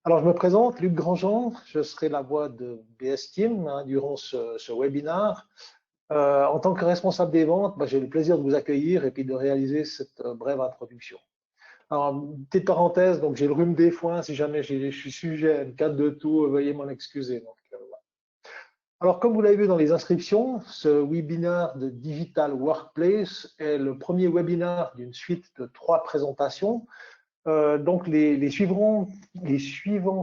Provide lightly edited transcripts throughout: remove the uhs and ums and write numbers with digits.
Alors, je me présente, Luc Grandjean, je serai la voix de BS Team durant ce webinaire. En tant que responsable des ventes, j'ai le plaisir de vous accueillir et puis de réaliser cette brève introduction. Alors, une petite parenthèse, donc j'ai le rhume des foins, si jamais je suis sujet à une carte de toux, veuillez m'en excuser. Donc, voilà. Alors, comme vous l'avez vu dans les inscriptions, ce webinaire de Digital Workplace est le premier webinaire d'une suite de 3 présentations. Donc, les suivants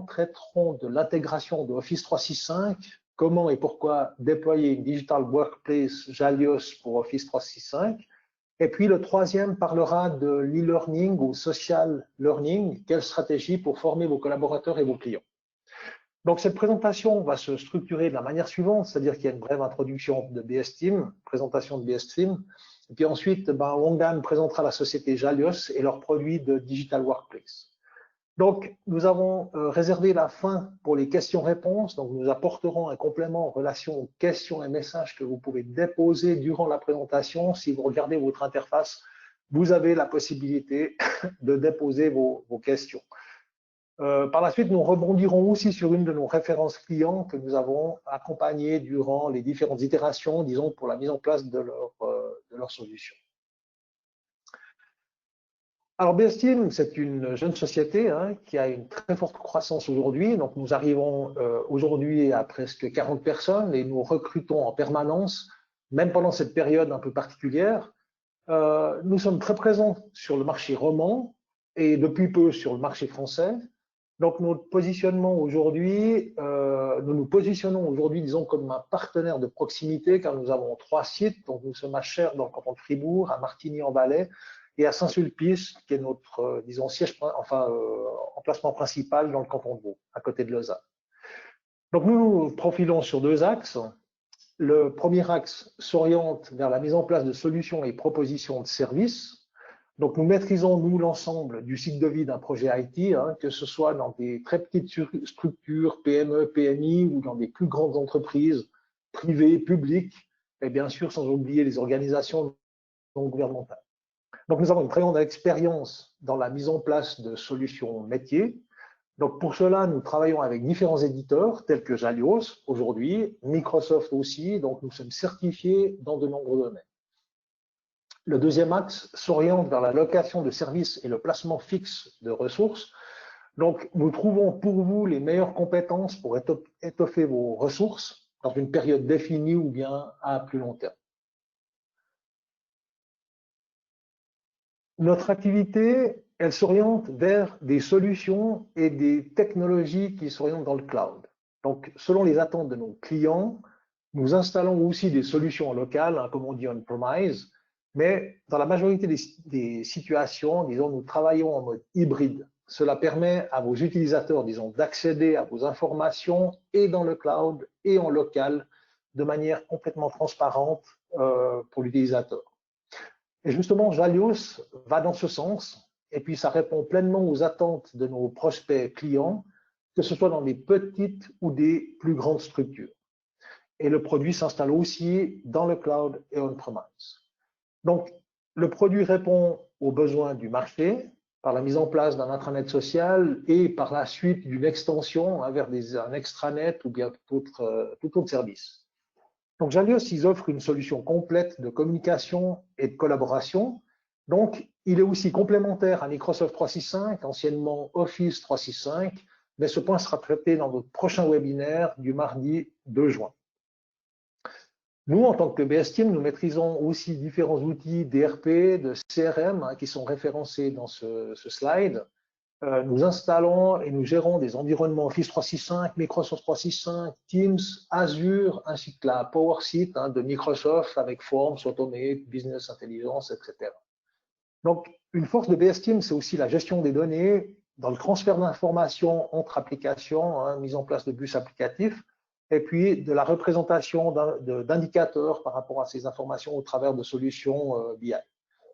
traiteront de l'intégration de Office 365, comment et pourquoi déployer une Digital Workplace Jalios pour Office 365. Et puis, le troisième parlera de l'e-learning ou social learning, quelle stratégie pour former vos collaborateurs et vos clients. Donc, cette présentation va se structurer de la manière suivante, c'est-à-dire qu'il y a une brève introduction de BS Team, présentation de BS Team, et puis ensuite, Wongan présentera la société Jalios et leurs produits de Digital Workplace. Donc, nous avons réservé la fin pour les questions-réponses, donc nous apporterons un complément en relation aux questions et messages que vous pouvez déposer durant la présentation. Si vous regardez votre interface, vous avez la possibilité de déposer vos questions. Par la suite, nous rebondirons aussi sur une de nos références clients que nous avons accompagnées durant les différentes itérations, disons, pour la mise en place de leur solution. Alors, BS Team, c'est une jeune société qui a une très forte croissance aujourd'hui. Donc, nous arrivons aujourd'hui à presque 40 personnes et nous recrutons en permanence, même pendant cette période un peu particulière. Nous sommes très présents sur le marché roman et depuis peu sur le marché français. Donc, notre positionnement aujourd'hui, nous nous positionnons aujourd'hui, disons, comme un partenaire de proximité, car nous avons 3 sites. Donc, nous sommes à Cher, dans le canton de Fribourg, à Martigny-en-Valais et à Saint-Sulpice, qui est notre, disons, siège, emplacement principal dans le canton de Vaud, à côté de Lausanne. Donc, nous nous profilons sur 2 axes. Le premier axe s'oriente vers la mise en place de solutions et propositions de services. Donc, nous maîtrisons, nous, l'ensemble du cycle de vie d'un projet IT, que ce soit dans des très petites structures, PME, PMI, ou dans des plus grandes entreprises privées, publiques, et bien sûr, sans oublier les organisations non gouvernementales. Donc, nous avons une très grande expérience dans la mise en place de solutions métiers. Donc, pour cela, nous travaillons avec différents éditeurs, tels que Jalios, aujourd'hui, Microsoft aussi, donc nous sommes certifiés dans de nombreux domaines. Le deuxième axe s'oriente vers la location de services et le placement fixe de ressources. Donc, nous trouvons pour vous les meilleures compétences pour étoffer vos ressources dans une période définie ou bien à plus long terme. Notre activité, elle s'oriente vers des solutions et des technologies qui s'orientent dans le cloud. Donc, selon les attentes de nos clients, nous installons aussi des solutions locales, comme on dit on-premise, mais dans la majorité des situations, disons, nous travaillons en mode hybride. Cela permet à vos utilisateurs, disons, d'accéder à vos informations et dans le cloud et en local de manière complètement transparente pour l'utilisateur. Et justement, Jalios va dans ce sens, et puis ça répond pleinement aux attentes de nos prospects clients, que ce soit dans des petites ou des plus grandes structures. Et le produit s'installe aussi dans le cloud et on-premise. Donc, le produit répond aux besoins du marché par la mise en place d'un intranet social et par la suite d'une extension vers un extranet ou bien tout autre service. Donc, Jalios, ils offrent une solution complète de communication et de collaboration. Donc, il est aussi complémentaire à Microsoft 365, anciennement Office 365, mais ce point sera traité dans notre prochain webinaire du mardi 2 juin. Nous, en tant que BS Team, nous maîtrisons aussi différents outils d'ERP, de CRM qui sont référencés dans ce slide. Nous installons et nous gérons des environnements Office 365, Microsoft 365, Teams, Azure, ainsi que la PowerSuite de Microsoft avec Forms, Automate, Business Intelligence, etc. Donc, une force de BS Team, c'est aussi la gestion des données, dans le transfert d'informations entre applications, mise en place de bus applicatifs, et puis de la représentation d'indicateurs par rapport à ces informations au travers de solutions BI.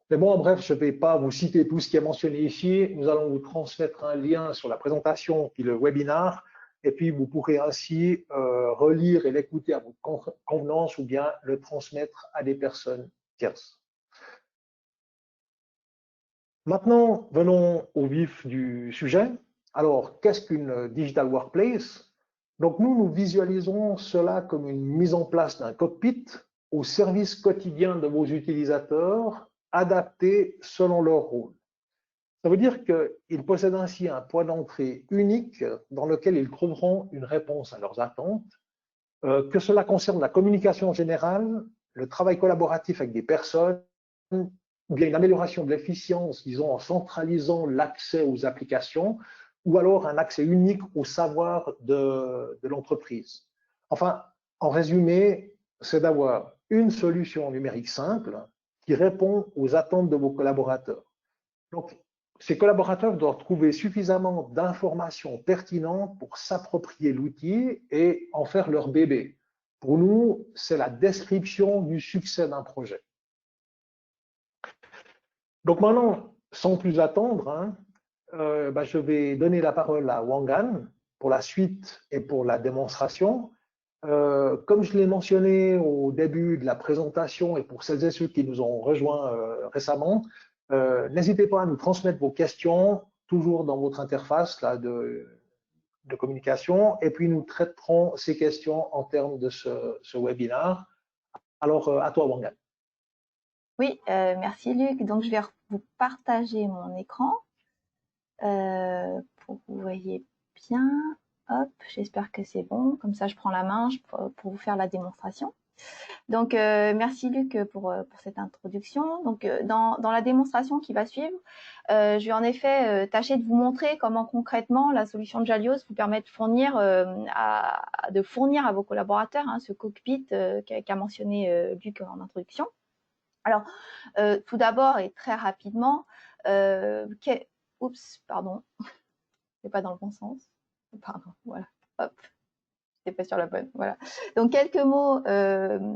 Mais bon, en bref, je ne vais pas vous citer tout ce qui est mentionné ici. Nous allons vous transmettre un lien sur la présentation puis le webinaire, et puis vous pourrez ainsi relire et l'écouter à votre convenance ou bien le transmettre à des personnes tierces. Maintenant, venons au vif du sujet. Alors, qu'est-ce qu'une digital workplace? Donc, nous visualisons cela comme une mise en place d'un cockpit au service quotidien de vos utilisateurs, adapté selon leur rôle. Ça veut dire qu'ils possèdent ainsi un point d'entrée unique dans lequel ils trouveront une réponse à leurs attentes, que cela concerne la communication générale, le travail collaboratif avec des personnes, ou bien une amélioration de l'efficience, disons, en centralisant l'accès aux applications, ou alors un accès unique au savoir de l'entreprise. Enfin, en résumé, c'est d'avoir une solution numérique simple qui répond aux attentes de vos collaborateurs. Donc, ces collaborateurs doivent trouver suffisamment d'informations pertinentes pour s'approprier l'outil et en faire leur bébé. Pour nous, c'est la description du succès d'un projet. Donc maintenant, sans plus attendre, je vais donner la parole à Wangan pour la suite et pour la démonstration. Comme je l'ai mentionné au début de la présentation et pour celles et ceux qui nous ont rejoints récemment, n'hésitez pas à nous transmettre vos questions, toujours dans votre interface là, de communication, et puis nous traiterons ces questions en termes de ce webinaire. Alors, à toi, Wangan. Oui, merci Luc. Donc, je vais vous partager mon écran pour que vous voyez bien. Hop, j'espère que c'est bon. Comme ça, je prends la main pour vous faire la démonstration. Donc, merci Luc pour cette introduction. Donc, dans la démonstration qui va suivre, je vais en effet tâcher de vous montrer comment concrètement la solution de Jalios vous permet de fournir à vos collaborateurs ce cockpit qu'a mentionné Luc en introduction. Alors, tout d'abord et très rapidement, oups, pardon, c'est pas dans le bon sens. Pardon, voilà, hop, j'étais pas sur la bonne, voilà. Donc, quelques mots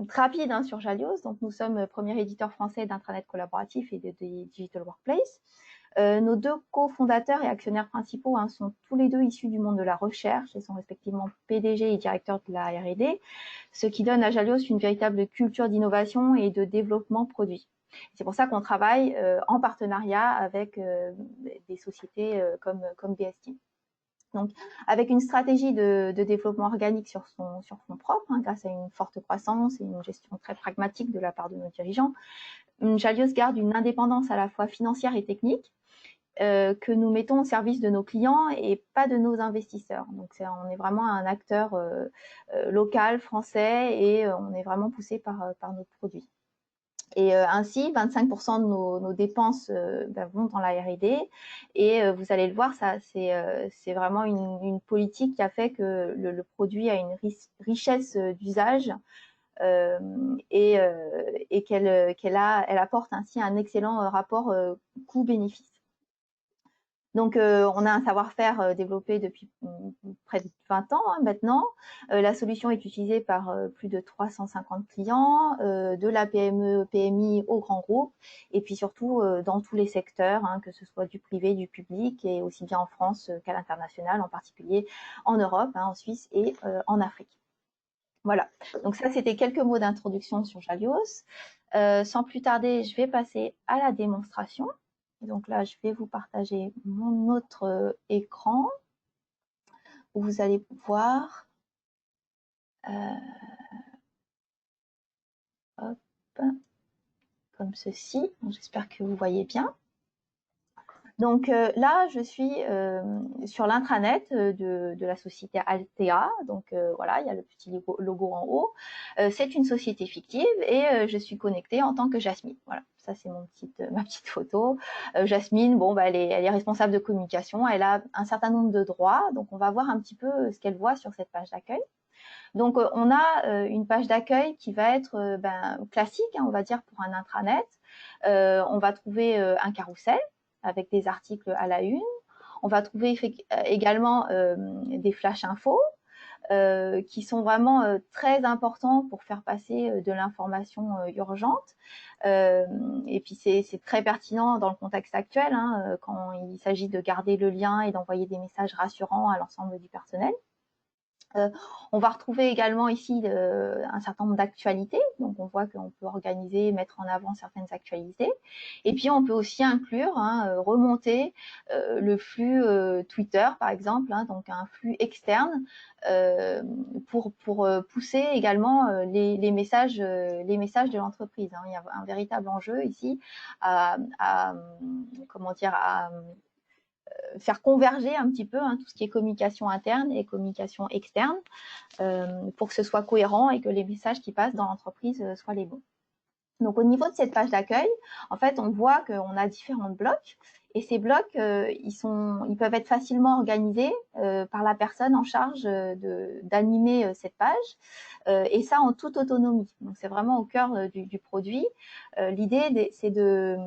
rapides sur Jalios. Donc, nous sommes premier éditeur français d'intranet collaboratif et de digital workplace. Nos deux cofondateurs et actionnaires principaux sont tous les deux issus du monde de la recherche et sont respectivement PDG et directeurs de la R&D, ce qui donne à Jalios une véritable culture d'innovation et de développement produit. C'est pour ça qu'on travaille en partenariat avec des sociétés comme BST. Donc, avec une stratégie de développement organique sur fonds propres, grâce à une forte croissance et une gestion très pragmatique de la part de nos dirigeants, Jalios garde une indépendance à la fois financière et technique que nous mettons au service de nos clients et pas de nos investisseurs. Donc, on est vraiment un acteur local, français, et on est vraiment poussé par nos produits. Et ainsi, 25% de nos dépenses vont dans la R&D. Et vous allez le voir, ça c'est vraiment une politique qui a fait que le produit a une richesse d'usage et qu'elle apporte ainsi un excellent rapport coût-bénéfice. Donc, on a un savoir-faire développé depuis près de 20 ans maintenant. La solution est utilisée par plus de 350 clients, de la PME, PMI au grand groupe, et puis surtout dans tous les secteurs, que ce soit du privé, du public, et aussi bien en France qu'à l'international, en particulier en Europe, en Suisse et en Afrique. Voilà, donc ça c'était quelques mots d'introduction sur Jalios. Sans plus tarder, je vais passer à la démonstration. Donc là, je vais vous partager mon autre écran où vous allez voir hop, comme ceci. J'espère que vous voyez bien. Donc là, je suis sur l'intranet de la société Altea. Donc voilà, il y a le petit logo en haut. C'est une société fictive et je suis connectée en tant que Jasmine. Voilà, ça c'est ma petite photo. Jasmine, bon, elle est responsable de communication. Elle a un certain nombre de droits. Donc on va voir un petit peu ce qu'elle voit sur cette page d'accueil. Donc on a une page d'accueil qui va être classique, on va dire, pour un intranet. On va trouver un carrousel avec des articles à la une. On va trouver également des flash infos qui sont vraiment très importants pour faire passer de l'information urgente. Et puis c'est très pertinent dans le contexte actuel, quand il s'agit de garder le lien et d'envoyer des messages rassurants à l'ensemble du personnel. On va retrouver également ici un certain nombre d'actualités. Donc, on voit qu'on peut organiser, mettre en avant certaines actualités. Et puis, on peut aussi inclure, remonter le flux Twitter, par exemple, donc un flux externe pour pousser également les messages de l'entreprise. Il y a un véritable enjeu ici comment dire, à faire converger un petit peu tout ce qui est communication interne et communication externe pour que ce soit cohérent et que les messages qui passent dans l'entreprise soient les bons. Donc, au niveau de cette page d'accueil, en fait, on voit qu'on a différents blocs et ces blocs, ils peuvent être facilement organisés par la personne en charge d'animer cette page et ça en toute autonomie. Donc, c'est vraiment au cœur du produit. L'idée, c'est de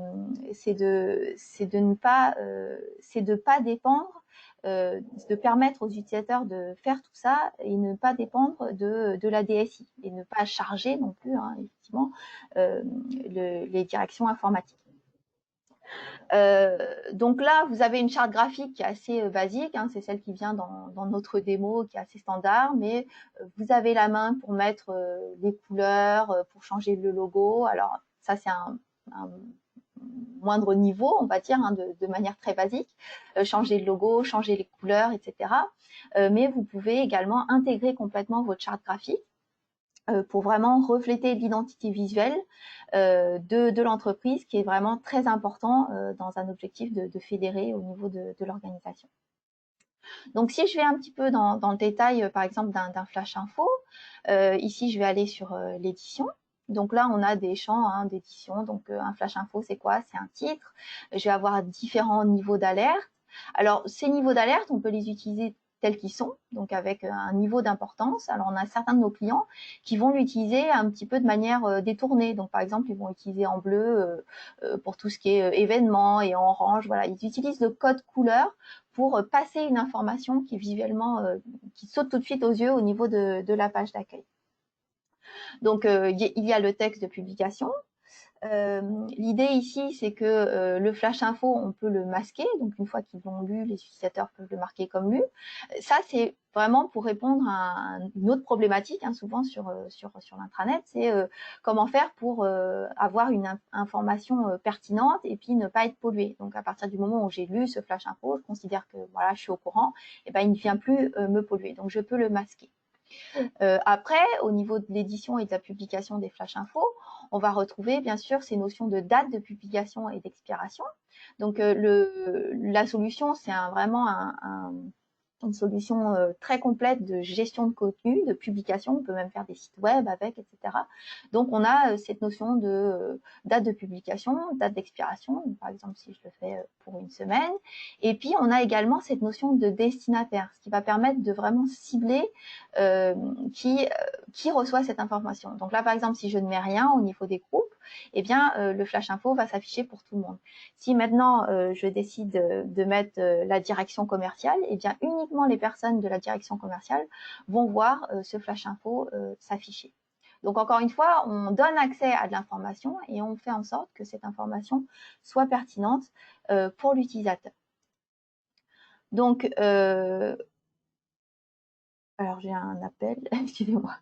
ne pas dépendre de permettre aux utilisateurs de faire tout ça et ne pas dépendre de la DSI et ne pas charger non plus, effectivement, les directions informatiques. Donc là, vous avez une charte graphique qui est assez basique, c'est celle qui vient dans notre démo, qui est assez standard, mais vous avez la main pour mettre les couleurs, pour changer le logo. Alors ça, c'est un moindre niveau, on va dire, de manière très basique, changer le logo, changer les couleurs, etc. Mais vous pouvez également intégrer complètement votre charte graphique pour vraiment refléter l'identité visuelle de l'entreprise, qui est vraiment très important dans un objectif de fédérer au niveau de l'organisation. Donc, si je vais un petit peu dans le détail, par exemple, d'un flash info, ici, je vais aller sur l'édition. Donc là, on a des champs d'édition. Donc, un flash info, c'est quoi? C'est un titre. Je vais avoir différents niveaux d'alerte. Alors, ces niveaux d'alerte, on peut les utiliser tels qu'ils sont, donc avec un niveau d'importance. Alors, on a certains de nos clients qui vont l'utiliser un petit peu de manière détournée. Donc, par exemple, ils vont utiliser en bleu pour tout ce qui est événement et en orange. Voilà, ils utilisent le code couleur pour passer une information qui visuellement, qui saute tout de suite aux yeux au niveau de la page d'accueil. Donc, il y a le texte de publication. L'idée ici, c'est que le flash info, on peut le masquer. Donc, une fois qu'ils l'ont lu, les utilisateurs peuvent le marquer comme lu. Ça, c'est vraiment pour répondre à une autre problématique, souvent sur l'intranet, c'est comment faire pour avoir une information pertinente et puis ne pas être pollué. Donc, à partir du moment où j'ai lu ce flash info, je considère que voilà, je suis au courant, et ben, il ne vient plus me polluer. Donc, je peux le masquer. Après, au niveau de l'édition et de la publication des flash infos, on va retrouver bien sûr ces notions de date de publication et d'expiration. Donc la solution, c'est vraiment une solution très complète de gestion de contenu, de publication. On peut même faire des sites web avec, etc. Donc, on a cette notion de date de publication, date d'expiration. Par exemple, si je le fais pour une semaine. Et puis, on a également cette notion de destinataire, ce qui va permettre de vraiment cibler qui reçoit cette information. Donc là, par exemple, si je ne mets rien au niveau des groupes, eh bien, le flash info va s'afficher pour tout le monde. Si maintenant, je décide de mettre la direction commerciale, eh bien, uniquement les personnes de la direction commerciale vont voir ce flash info s'afficher. Donc, encore une fois, on donne accès à de l'information et on fait en sorte que cette information soit pertinente pour l'utilisateur. Donc, alors j'ai un appel, excusez-moi.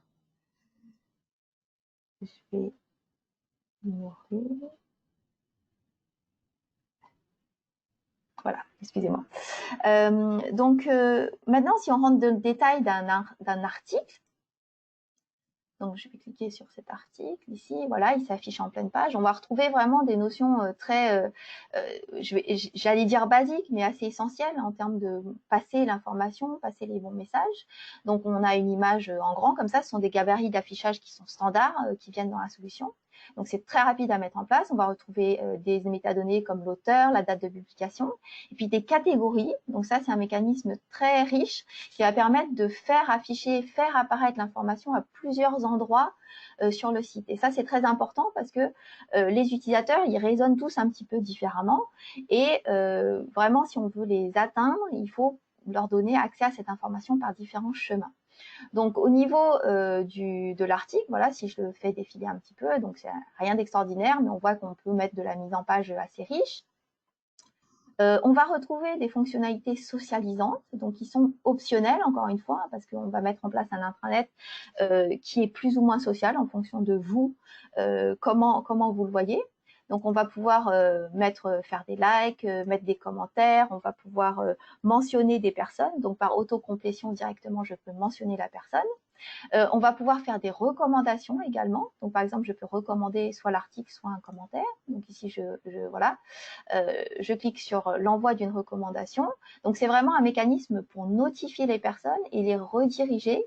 Je vais ignorer. Voilà, excusez-moi. Donc, maintenant, si on rentre dans le détail d'un article, donc je vais cliquer sur cet article ici, voilà, il s'affiche en pleine page. On va retrouver vraiment des notions très, j'allais dire basiques, mais assez essentielles en termes de passer l'information, passer les bons messages. Donc, on a une image en grand comme ça, ce sont des gabarits d'affichage qui sont standards, qui viennent dans la solution. Donc, c'est très rapide à mettre en place. On va retrouver des métadonnées comme l'auteur, la date de publication, et puis des catégories. Donc, ça, c'est un mécanisme très riche qui va permettre de faire afficher, faire apparaître l'information à plusieurs endroits sur le site. Et ça, c'est très important parce que les utilisateurs, ils raisonnent tous un petit peu différemment. Et vraiment, si on veut les atteindre, il faut leur donner accès à cette information par différents chemins. Donc, au niveau de l'article, voilà, si je le fais défiler un petit peu, donc c'est rien d'extraordinaire, mais on voit qu'on peut mettre de la mise en page assez riche. On va retrouver des fonctionnalités socialisantes, donc qui sont optionnelles, encore une fois, parce qu'on va mettre en place un intranet qui est plus ou moins social en fonction de vous, comment vous le voyez. Donc, on va pouvoir faire des likes, mettre des commentaires, on va pouvoir mentionner des personnes. Donc, par autocomplétion directement, je peux mentionner la personne. On va pouvoir faire des recommandations également. Donc, par exemple, je peux recommander soit l'article, soit un commentaire. Donc, ici, je clique sur l'envoi d'une recommandation. Donc, c'est vraiment un mécanisme pour notifier les personnes et les rediriger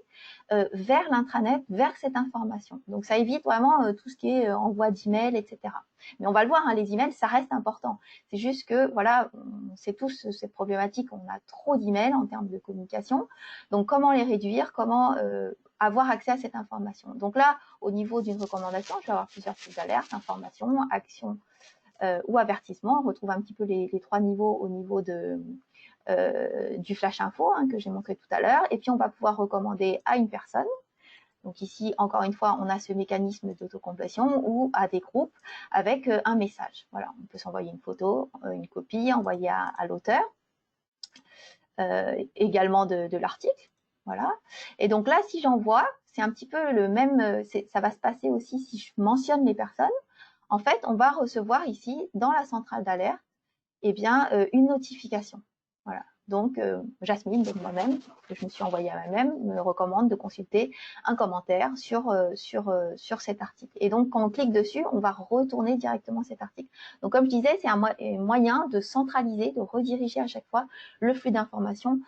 vers l'intranet, vers cette information. Donc, ça évite vraiment tout ce qui est envoi d'emails, etc. Mais on va le voir, hein, les emails, ça reste important. C'est juste que, voilà, on sait tous cette problématique, on a trop d'emails en termes de communication. Donc, comment les réduire, comment avoir accès à cette information. Donc là, au niveau d'une recommandation, je vais avoir plusieurs types d'alertes, information, action ou avertissement. On retrouve un petit peu les 3 niveaux au niveau du flash info hein, que j'ai montré tout à l'heure. Et puis, on va pouvoir recommander à une personne. Donc ici, encore une fois, on a ce mécanisme d'autocomplétion ou à des groupes avec un message. Voilà, on peut s'envoyer une photo, une copie, envoyer à l'auteur, également de l'article. Voilà. Et donc là, si j'envoie, c'est un petit peu le même, ça va se passer aussi si je mentionne les personnes. En fait, on va recevoir ici, dans la centrale d'alerte, eh bien, une notification. Voilà. Donc, Jasmine, donc moi-même, que je me suis envoyée à moi-même, me recommande de consulter un commentaire sur cet article. Et donc, quand on clique dessus, on va retourner directement cet article. Donc, comme je disais, c'est un moyen de centraliser, de rediriger à chaque fois le flux d'informations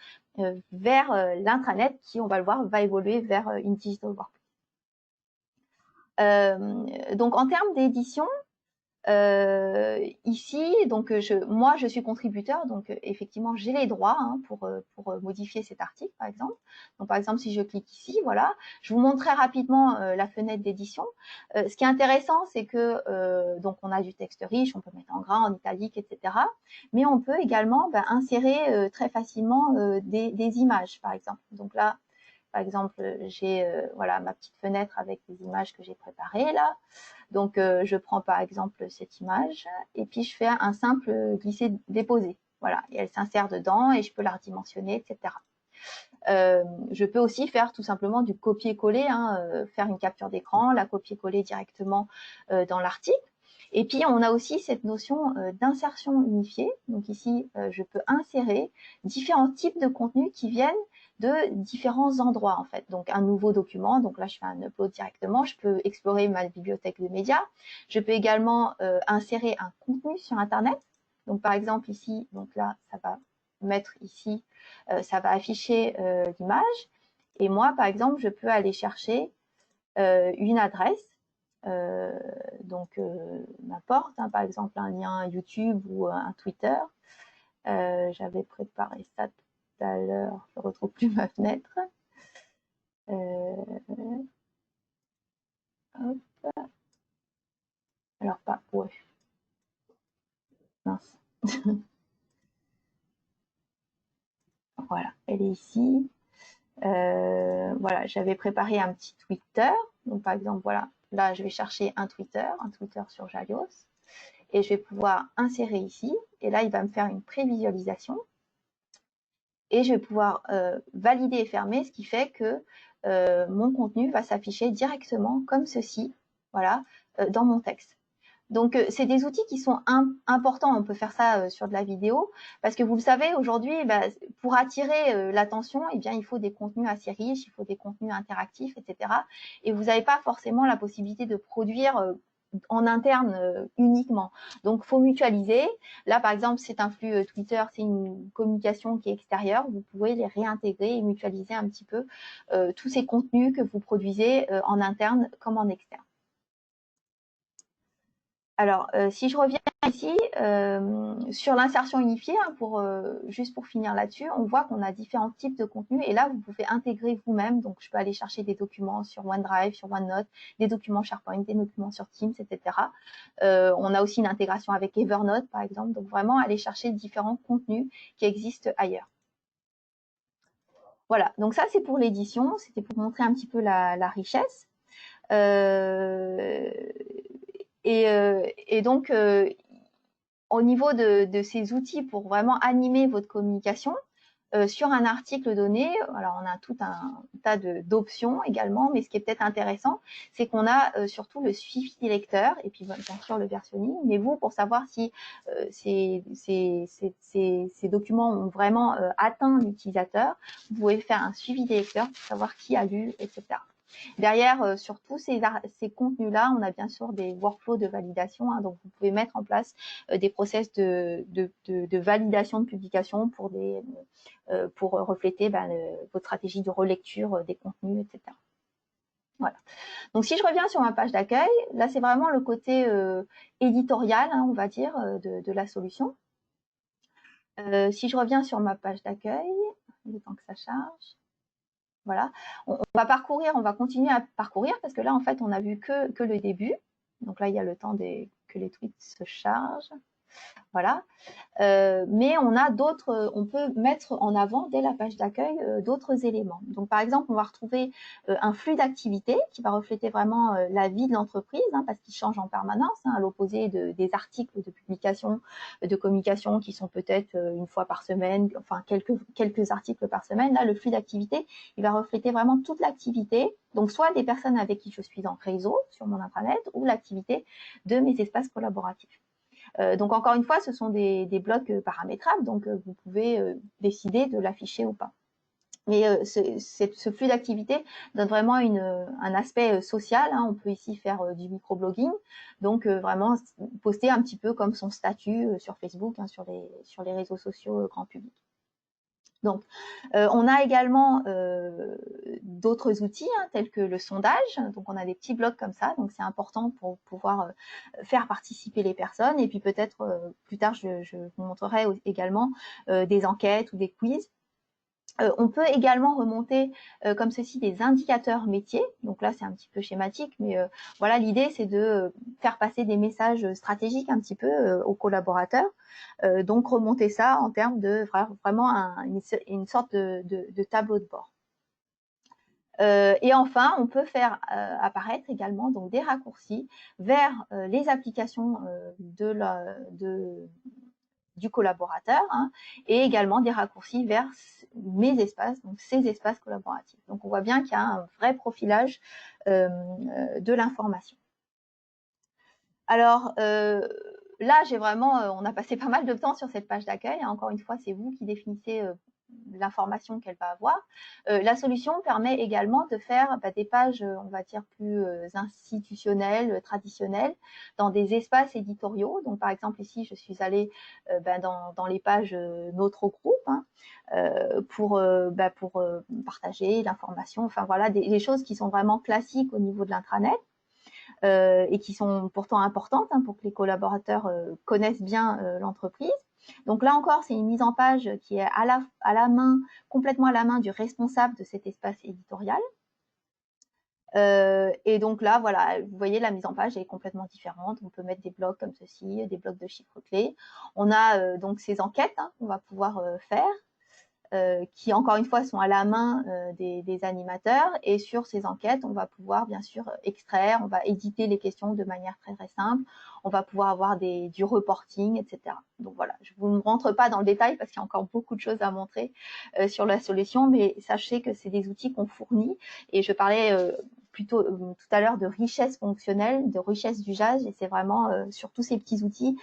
vers l'intranet qui, on va le voir, va évoluer vers une digital workplace. Donc, en termes d'édition, ici, donc moi je suis contributeur, donc effectivement j'ai les droits hein, pour modifier cet article par exemple. Donc par exemple si je clique ici, voilà, je vous montre très rapidement la fenêtre d'édition. Ce qui est intéressant, c'est que donc on a du texte riche, on peut mettre en gras, en italique, etc. Mais on peut également insérer très facilement des images par exemple. Donc là, par exemple, j'ai voilà ma petite fenêtre avec les images que j'ai préparées là. Donc, je prends par exemple cette image et puis je fais un simple glisser-déposer. Voilà, et elle s'insère dedans et je peux la redimensionner, etc. Je peux aussi faire tout simplement du copier-coller, hein, faire une capture d'écran, la copier-coller directement dans l'article. Et puis, on a aussi cette notion d'insertion unifiée. Donc ici, je peux insérer différents types de contenus qui viennent de différents endroits en fait. Donc un nouveau document, donc là je fais un upload directement, je peux explorer ma bibliothèque de médias. Je peux également insérer un contenu sur Internet. Donc par exemple ici, donc là ça va mettre ici, ça va afficher l'image. Et moi par exemple, je peux aller chercher une adresse. Donc n'importe, hein, par exemple un lien YouTube ou un Twitter. J'avais préparé ça tout à l'heure, je ne retrouve plus ma fenêtre. Hop. Alors pas, ouais. Mince. Voilà, elle est ici. Voilà, j'avais préparé un petit Twitter. Donc par exemple, voilà, là je vais chercher un Twitter sur Jalios. Et je vais pouvoir insérer ici. Et là, il va me faire une prévisualisation. Et je vais pouvoir valider et fermer, ce qui fait que mon contenu va s'afficher directement comme ceci, voilà, dans mon texte. Donc, c'est des outils qui sont importants. On peut faire ça sur de la vidéo parce que vous le savez, aujourd'hui, pour attirer l'attention, eh bien, il faut des contenus assez riches, il faut des contenus interactifs, etc. Et vous n'avez pas forcément la possibilité de produire en interne uniquement. Donc, faut mutualiser. Là, par exemple, c'est un flux Twitter, c'est une communication qui est extérieure. Vous pouvez les réintégrer et mutualiser un petit peu tous ces contenus que vous produisez en interne comme en externe. Alors, si je reviens ici sur l'insertion unifiée, hein, juste pour finir là-dessus, on voit qu'on a différents types de contenus et là, vous pouvez intégrer vous-même. Donc, je peux aller chercher des documents sur OneDrive, sur OneNote, des documents SharePoint, des documents sur Teams, etc. On a aussi une intégration avec Evernote, par exemple. Donc, vraiment aller chercher différents contenus qui existent ailleurs. Voilà, donc ça, c'est pour l'édition. C'était pour montrer un petit peu la richesse. Et donc, au niveau de ces outils pour vraiment animer votre communication, sur un article donné, alors on a tout un tas d'options également, mais ce qui est peut-être intéressant, c'est qu'on a surtout le suivi des lecteurs et puis bien sûr le versionning. Mais vous, pour savoir si ces documents ont vraiment atteint l'utilisateur, vous pouvez faire un suivi des lecteurs pour savoir qui a lu, etc. Derrière, sur tous ces contenus-là, on a bien sûr des workflows de validation, hein, donc vous pouvez mettre en place des process de validation de publication pour refléter votre stratégie de relecture des contenus, etc. Voilà. Donc si je reviens sur ma page d'accueil, là c'est vraiment le côté éditorial, hein, on va dire, de la solution. Si je reviens sur ma page d'accueil, le temps que ça charge. Voilà, on va parcourir, on va continuer à parcourir parce que là, en fait, on n'a vu que le début. Donc là, il y a le temps que les tweets se chargent. Voilà. Mais on a d'autres, on peut mettre en avant dès la page d'accueil d'autres éléments. Donc par exemple, on va retrouver un flux d'activité qui va refléter vraiment la vie de l'entreprise, hein, parce qu'il change en permanence, hein, à l'opposé des articles de publication, de communication qui sont peut-être une fois par semaine, enfin quelques articles par semaine. Là, le flux d'activité, il va refléter vraiment toute l'activité. Donc soit des personnes avec qui je suis en réseau sur mon intranet ou l'activité de mes espaces collaboratifs. Donc encore une fois, ce sont des blocs paramétrables, donc vous pouvez décider de l'afficher ou pas. Mais ce flux d'activité donne vraiment un aspect social, hein. On peut ici faire du microblogging, donc vraiment poster un petit peu comme son statut sur Facebook, hein, sur les réseaux sociaux grand public. Donc, on a également d'autres outils, hein, tels que le sondage. Donc, on a des petits blocs comme ça. Donc, c'est important pour pouvoir faire participer les personnes. Et puis, peut-être plus tard, je vous montrerai également des enquêtes ou des quiz. On peut également remonter comme ceci des indicateurs métiers. Donc là, c'est un petit peu schématique, mais voilà, l'idée, c'est de faire passer des messages stratégiques un petit peu aux collaborateurs. Donc remonter ça en termes de vraiment une sorte de tableau de bord. Et enfin, on peut faire apparaître également donc des raccourcis vers les applications du collaborateur, hein, et également des raccourcis vers mes espaces, donc ces espaces collaboratifs. Donc on voit bien qu'il y a un vrai profilage de l'information. Alors là, j'ai vraiment, on a passé pas mal de temps sur cette page d'accueil. Encore une fois, c'est vous qui définissez l'information qu'elle va avoir. La solution permet également de faire des pages, on va dire, plus institutionnelles, traditionnelles, dans des espaces éditoriaux. Donc, par exemple, ici, je suis allée dans les pages Notre groupe, hein, pour partager l'information. Enfin, voilà, des choses qui sont vraiment classiques au niveau de l'intranet. Et qui sont pourtant importantes, hein, pour que les collaborateurs connaissent bien l'entreprise. Donc là encore, c'est une mise en page qui est à la main, complètement à la main du responsable de cet espace éditorial. Et donc là, voilà, vous voyez, la mise en page est complètement différente. On peut mettre des blocs comme ceci, des blocs de chiffres clés. On a donc ces enquêtes, hein, qu'on va pouvoir faire. Qui, encore une fois, sont à la main des animateurs. Et sur ces enquêtes, on va pouvoir, bien sûr, extraire, on va éditer les questions de manière très, très simple. On va pouvoir avoir du reporting, etc. Donc voilà, je ne vous rentre pas dans le détail parce qu'il y a encore beaucoup de choses à montrer sur la solution, mais sachez que c'est des outils qu'on fournit. Et je parlais plutôt tout à l'heure de richesse fonctionnelle, de richesse d'usage, et c'est vraiment sur tous ces petits outils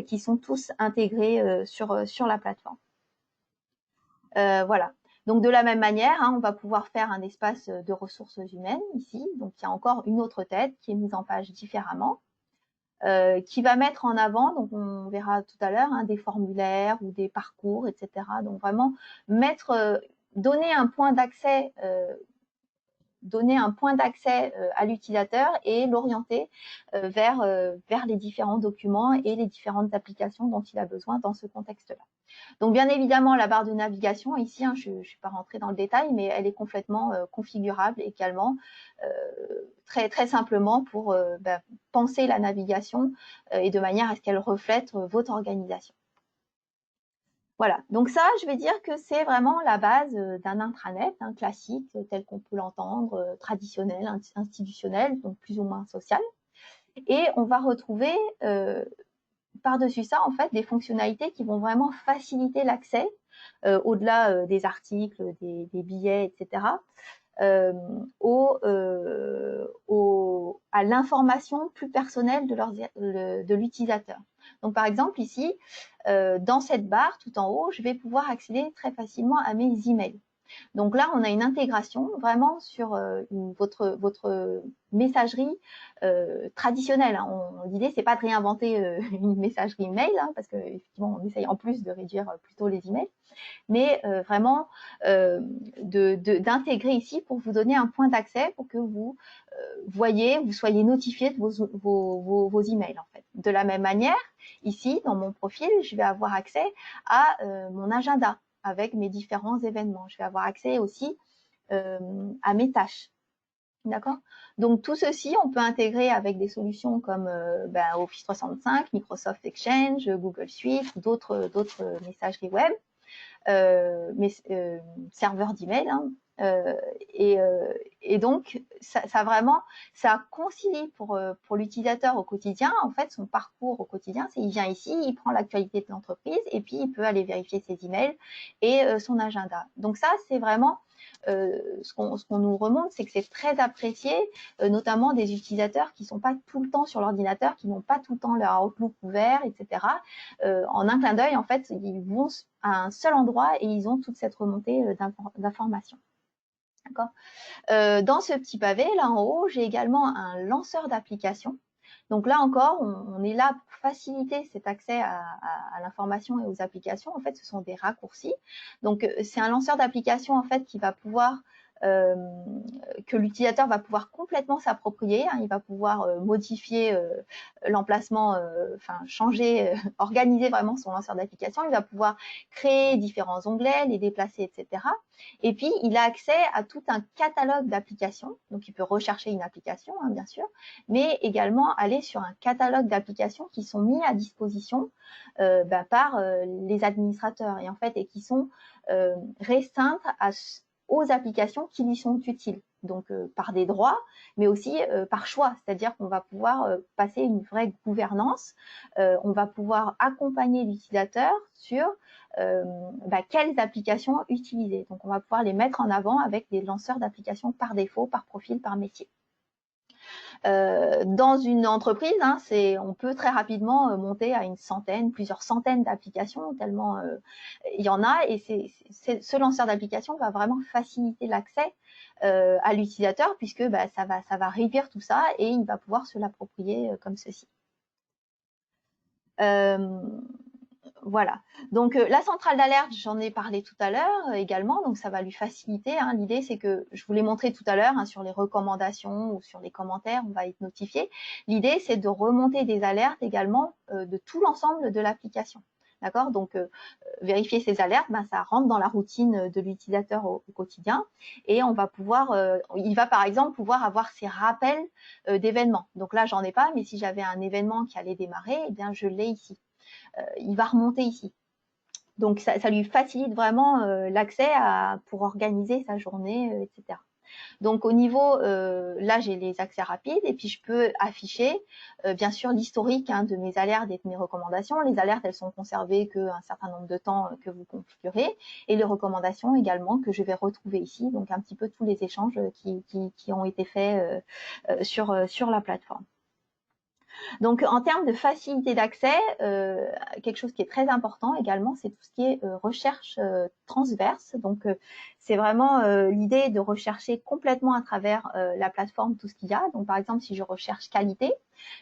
qui sont tous intégrés sur la plateforme. Voilà. Donc de la même manière, hein, on va pouvoir faire un espace de ressources humaines ici. Donc il y a encore une autre tête qui est mise en page différemment, qui va mettre en avant, donc on verra tout à l'heure, hein, des formulaires ou des parcours, etc. Donc vraiment donner un point d'accès à l'utilisateur et l'orienter vers les différents documents et les différentes applications dont il a besoin dans ce contexte-là. Donc bien évidemment, la barre de navigation ici, hein, je ne suis pas rentrée dans le détail, mais elle est complètement configurable également, très, très simplement pour penser la navigation et de manière à ce qu'elle reflète votre organisation. Voilà, donc ça, je vais dire que c'est vraiment la base d'un intranet, hein, classique, tel qu'on peut l'entendre, traditionnel, institutionnel, donc plus ou moins social. Et on va retrouver par-dessus ça, en fait, des fonctionnalités qui vont vraiment faciliter l'accès, au-delà des articles, des billets, etc., à l'information plus personnelle de l'utilisateur. Donc, par exemple, ici, dans cette barre tout en haut, je vais pouvoir accéder très facilement à mes emails. Donc là, on a une intégration vraiment sur votre messagerie traditionnelle. Hein. L'idée, c'est pas de réinventer une messagerie email, hein, parce qu'effectivement, on essaye en plus de réduire plutôt les emails, mais vraiment d'intégrer ici pour vous donner un point d'accès pour que vous vous soyez notifié de vos emails en fait. De la même manière, ici, dans mon profil, je vais avoir accès à mon agenda avec mes différents événements. Je vais avoir accès aussi à mes tâches. D'accord? Donc, tout ceci, on peut intégrer avec des solutions comme Office 365, Microsoft Exchange, Google Suite, d'autres messageries web, serveurs d'email. Hein, et donc, ça concilie pour l'utilisateur au quotidien, en fait, son parcours au quotidien. Il vient ici, il prend l'actualité de l'entreprise et puis il peut aller vérifier ses emails et son agenda. Donc ça, c'est vraiment ce qu'on nous remonte, c'est que c'est très apprécié, notamment des utilisateurs qui ne sont pas tout le temps sur l'ordinateur, qui n'ont pas tout le temps leur Outlook ouvert, etc. En un clin d'œil, en fait, ils vont à un seul endroit et ils ont toute cette remontée d'informations. D'accord. Dans ce petit pavé, là en haut, j'ai également un lanceur d'applications. Donc là encore, on est là pour faciliter cet accès à l'information et aux applications. En fait, ce sont des raccourcis. Donc, c'est un lanceur d'applications en fait qui va pouvoir que l'utilisateur va pouvoir complètement s'approprier. Hein, il va pouvoir modifier l'emplacement, changer, organiser vraiment son lanceur d'application. Il va pouvoir créer différents onglets, les déplacer, etc. Et puis, il a accès à tout un catalogue d'applications. Donc, il peut rechercher une application, hein, bien sûr, mais également aller sur un catalogue d'applications qui sont mis à disposition par les administrateurs et en fait et qui sont restreintes aux applications qui lui sont utiles. Donc par des droits, mais aussi par choix, c'est-à-dire qu'on va pouvoir passer une vraie gouvernance, on va pouvoir accompagner l'utilisateur sur quelles applications utiliser. Donc on va pouvoir les mettre en avant avec des lanceurs d'applications par défaut, par profil, par métier. Dans une entreprise, hein, on peut très rapidement monter à plusieurs centaines d'applications, tellement il y en a, et ce lanceur d'application va vraiment faciliter l'accès à l'utilisateur, puisque ça va réduire tout ça et il va pouvoir se l'approprier comme ceci. Voilà. Donc la centrale d'alerte, j'en ai parlé tout à l'heure également, donc ça va lui faciliter. Hein. L'idée, c'est que je vous l'ai montré tout à l'heure hein, sur les recommandations ou sur les commentaires, on va être notifié. L'idée, c'est de remonter des alertes également de tout l'ensemble de l'application. D'accord? Donc vérifier ces alertes, ça rentre dans la routine de l'utilisateur au quotidien et on va pouvoir, il va par exemple pouvoir avoir ses rappels d'événements. Donc là, j'en ai pas, mais si j'avais un événement qui allait démarrer, eh bien je l'ai ici. Il va remonter ici. Donc, ça lui facilite vraiment l'accès pour organiser sa journée, etc. Donc, au niveau, là, j'ai les accès rapides et puis je peux afficher, bien sûr, l'historique hein, de mes alertes et de mes recommandations. Les alertes, elles sont conservées qu'un certain nombre de temps que vous configurez et les recommandations également que je vais retrouver ici. Donc, un petit peu tous les échanges qui ont été faits sur la plateforme. Donc, en termes de facilité d'accès, quelque chose qui est très important également, c'est tout ce qui est recherche transverse. Donc, c'est vraiment l'idée de rechercher complètement à travers la plateforme tout ce qu'il y a. Donc, par exemple, si je recherche qualité,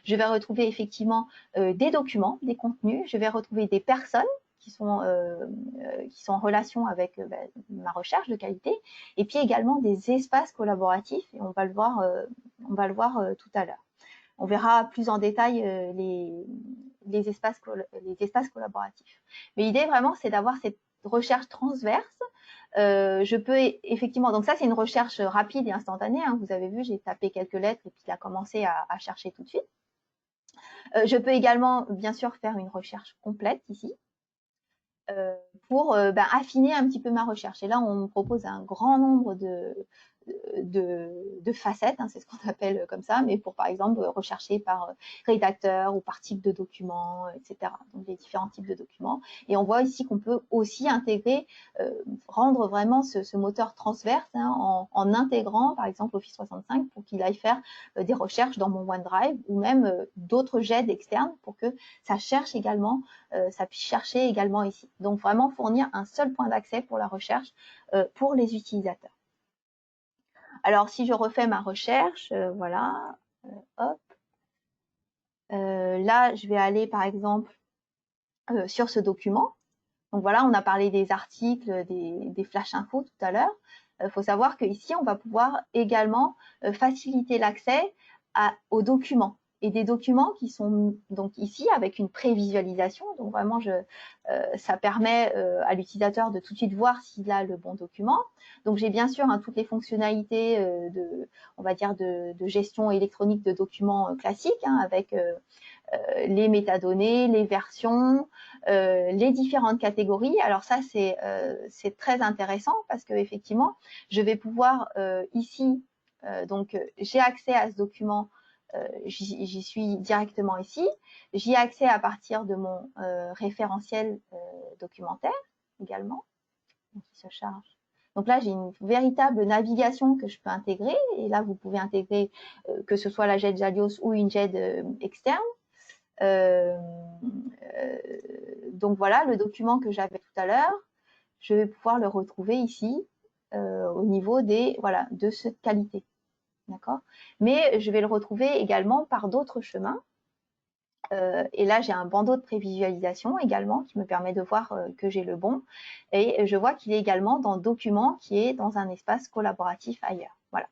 je vais retrouver effectivement des documents, des contenus. Je vais retrouver des personnes qui sont en relation avec ma recherche de qualité, et puis également des espaces collaboratifs. Et on va le voir tout à l'heure. On verra plus en détail les espaces collaboratifs. Mais l'idée vraiment, c'est d'avoir cette recherche transverse. Je peux effectivement, donc ça c'est une recherche rapide et instantanée. Hein. Vous avez vu, j'ai tapé quelques lettres et puis il a commencé à chercher tout de suite. Je peux également, bien sûr, faire une recherche complète ici. Pour affiner un petit peu ma recherche. Et là, on me propose un grand nombre de facettes, hein, c'est ce qu'on appelle comme ça, mais pour par exemple rechercher par rédacteur ou par type de document, etc. Donc les différents types de documents. Et on voit ici qu'on peut aussi intégrer, rendre vraiment ce moteur transverse, hein, en intégrant par exemple Office 365 pour qu'il aille faire des recherches dans mon OneDrive ou même d'autres jets externes pour que ça cherche également, ça puisse chercher également ici. Donc vraiment fournir un seul point d'accès pour la recherche pour les utilisateurs. Alors, si je refais ma recherche, voilà, hop. Là, je vais aller, par exemple, sur ce document. Donc voilà, on a parlé des articles, des flash infos tout à l'heure. Il faut savoir qu'ici, on va pouvoir également faciliter l'accès aux documents. Et des documents qui sont donc ici avec une prévisualisation. Donc vraiment, ça permet à l'utilisateur de tout de suite voir s'il a le bon document. Donc j'ai bien sûr toutes les fonctionnalités on va dire de gestion électronique de documents classiques, hein, avec les métadonnées, les versions, les différentes catégories. Alors ça, c'est très intéressant parce que effectivement, je vais pouvoir ici, donc j'ai accès à ce document, j'y suis directement ici. J'y ai accès à partir de mon référentiel documentaire également, qui se charge. Donc là, j'ai une véritable navigation que je peux intégrer. Et là, vous pouvez intégrer que ce soit la JET Jalios ou une JET externe. Donc voilà, le document que j'avais tout à l'heure, je vais pouvoir le retrouver ici au niveau de cette qualité. D'accord? Mais je vais le retrouver également par d'autres chemins. Et là, j'ai un bandeau de prévisualisation également qui me permet de voir que j'ai le bon. Et je vois qu'il est également dans Documents qui est dans un espace collaboratif ailleurs. Voilà.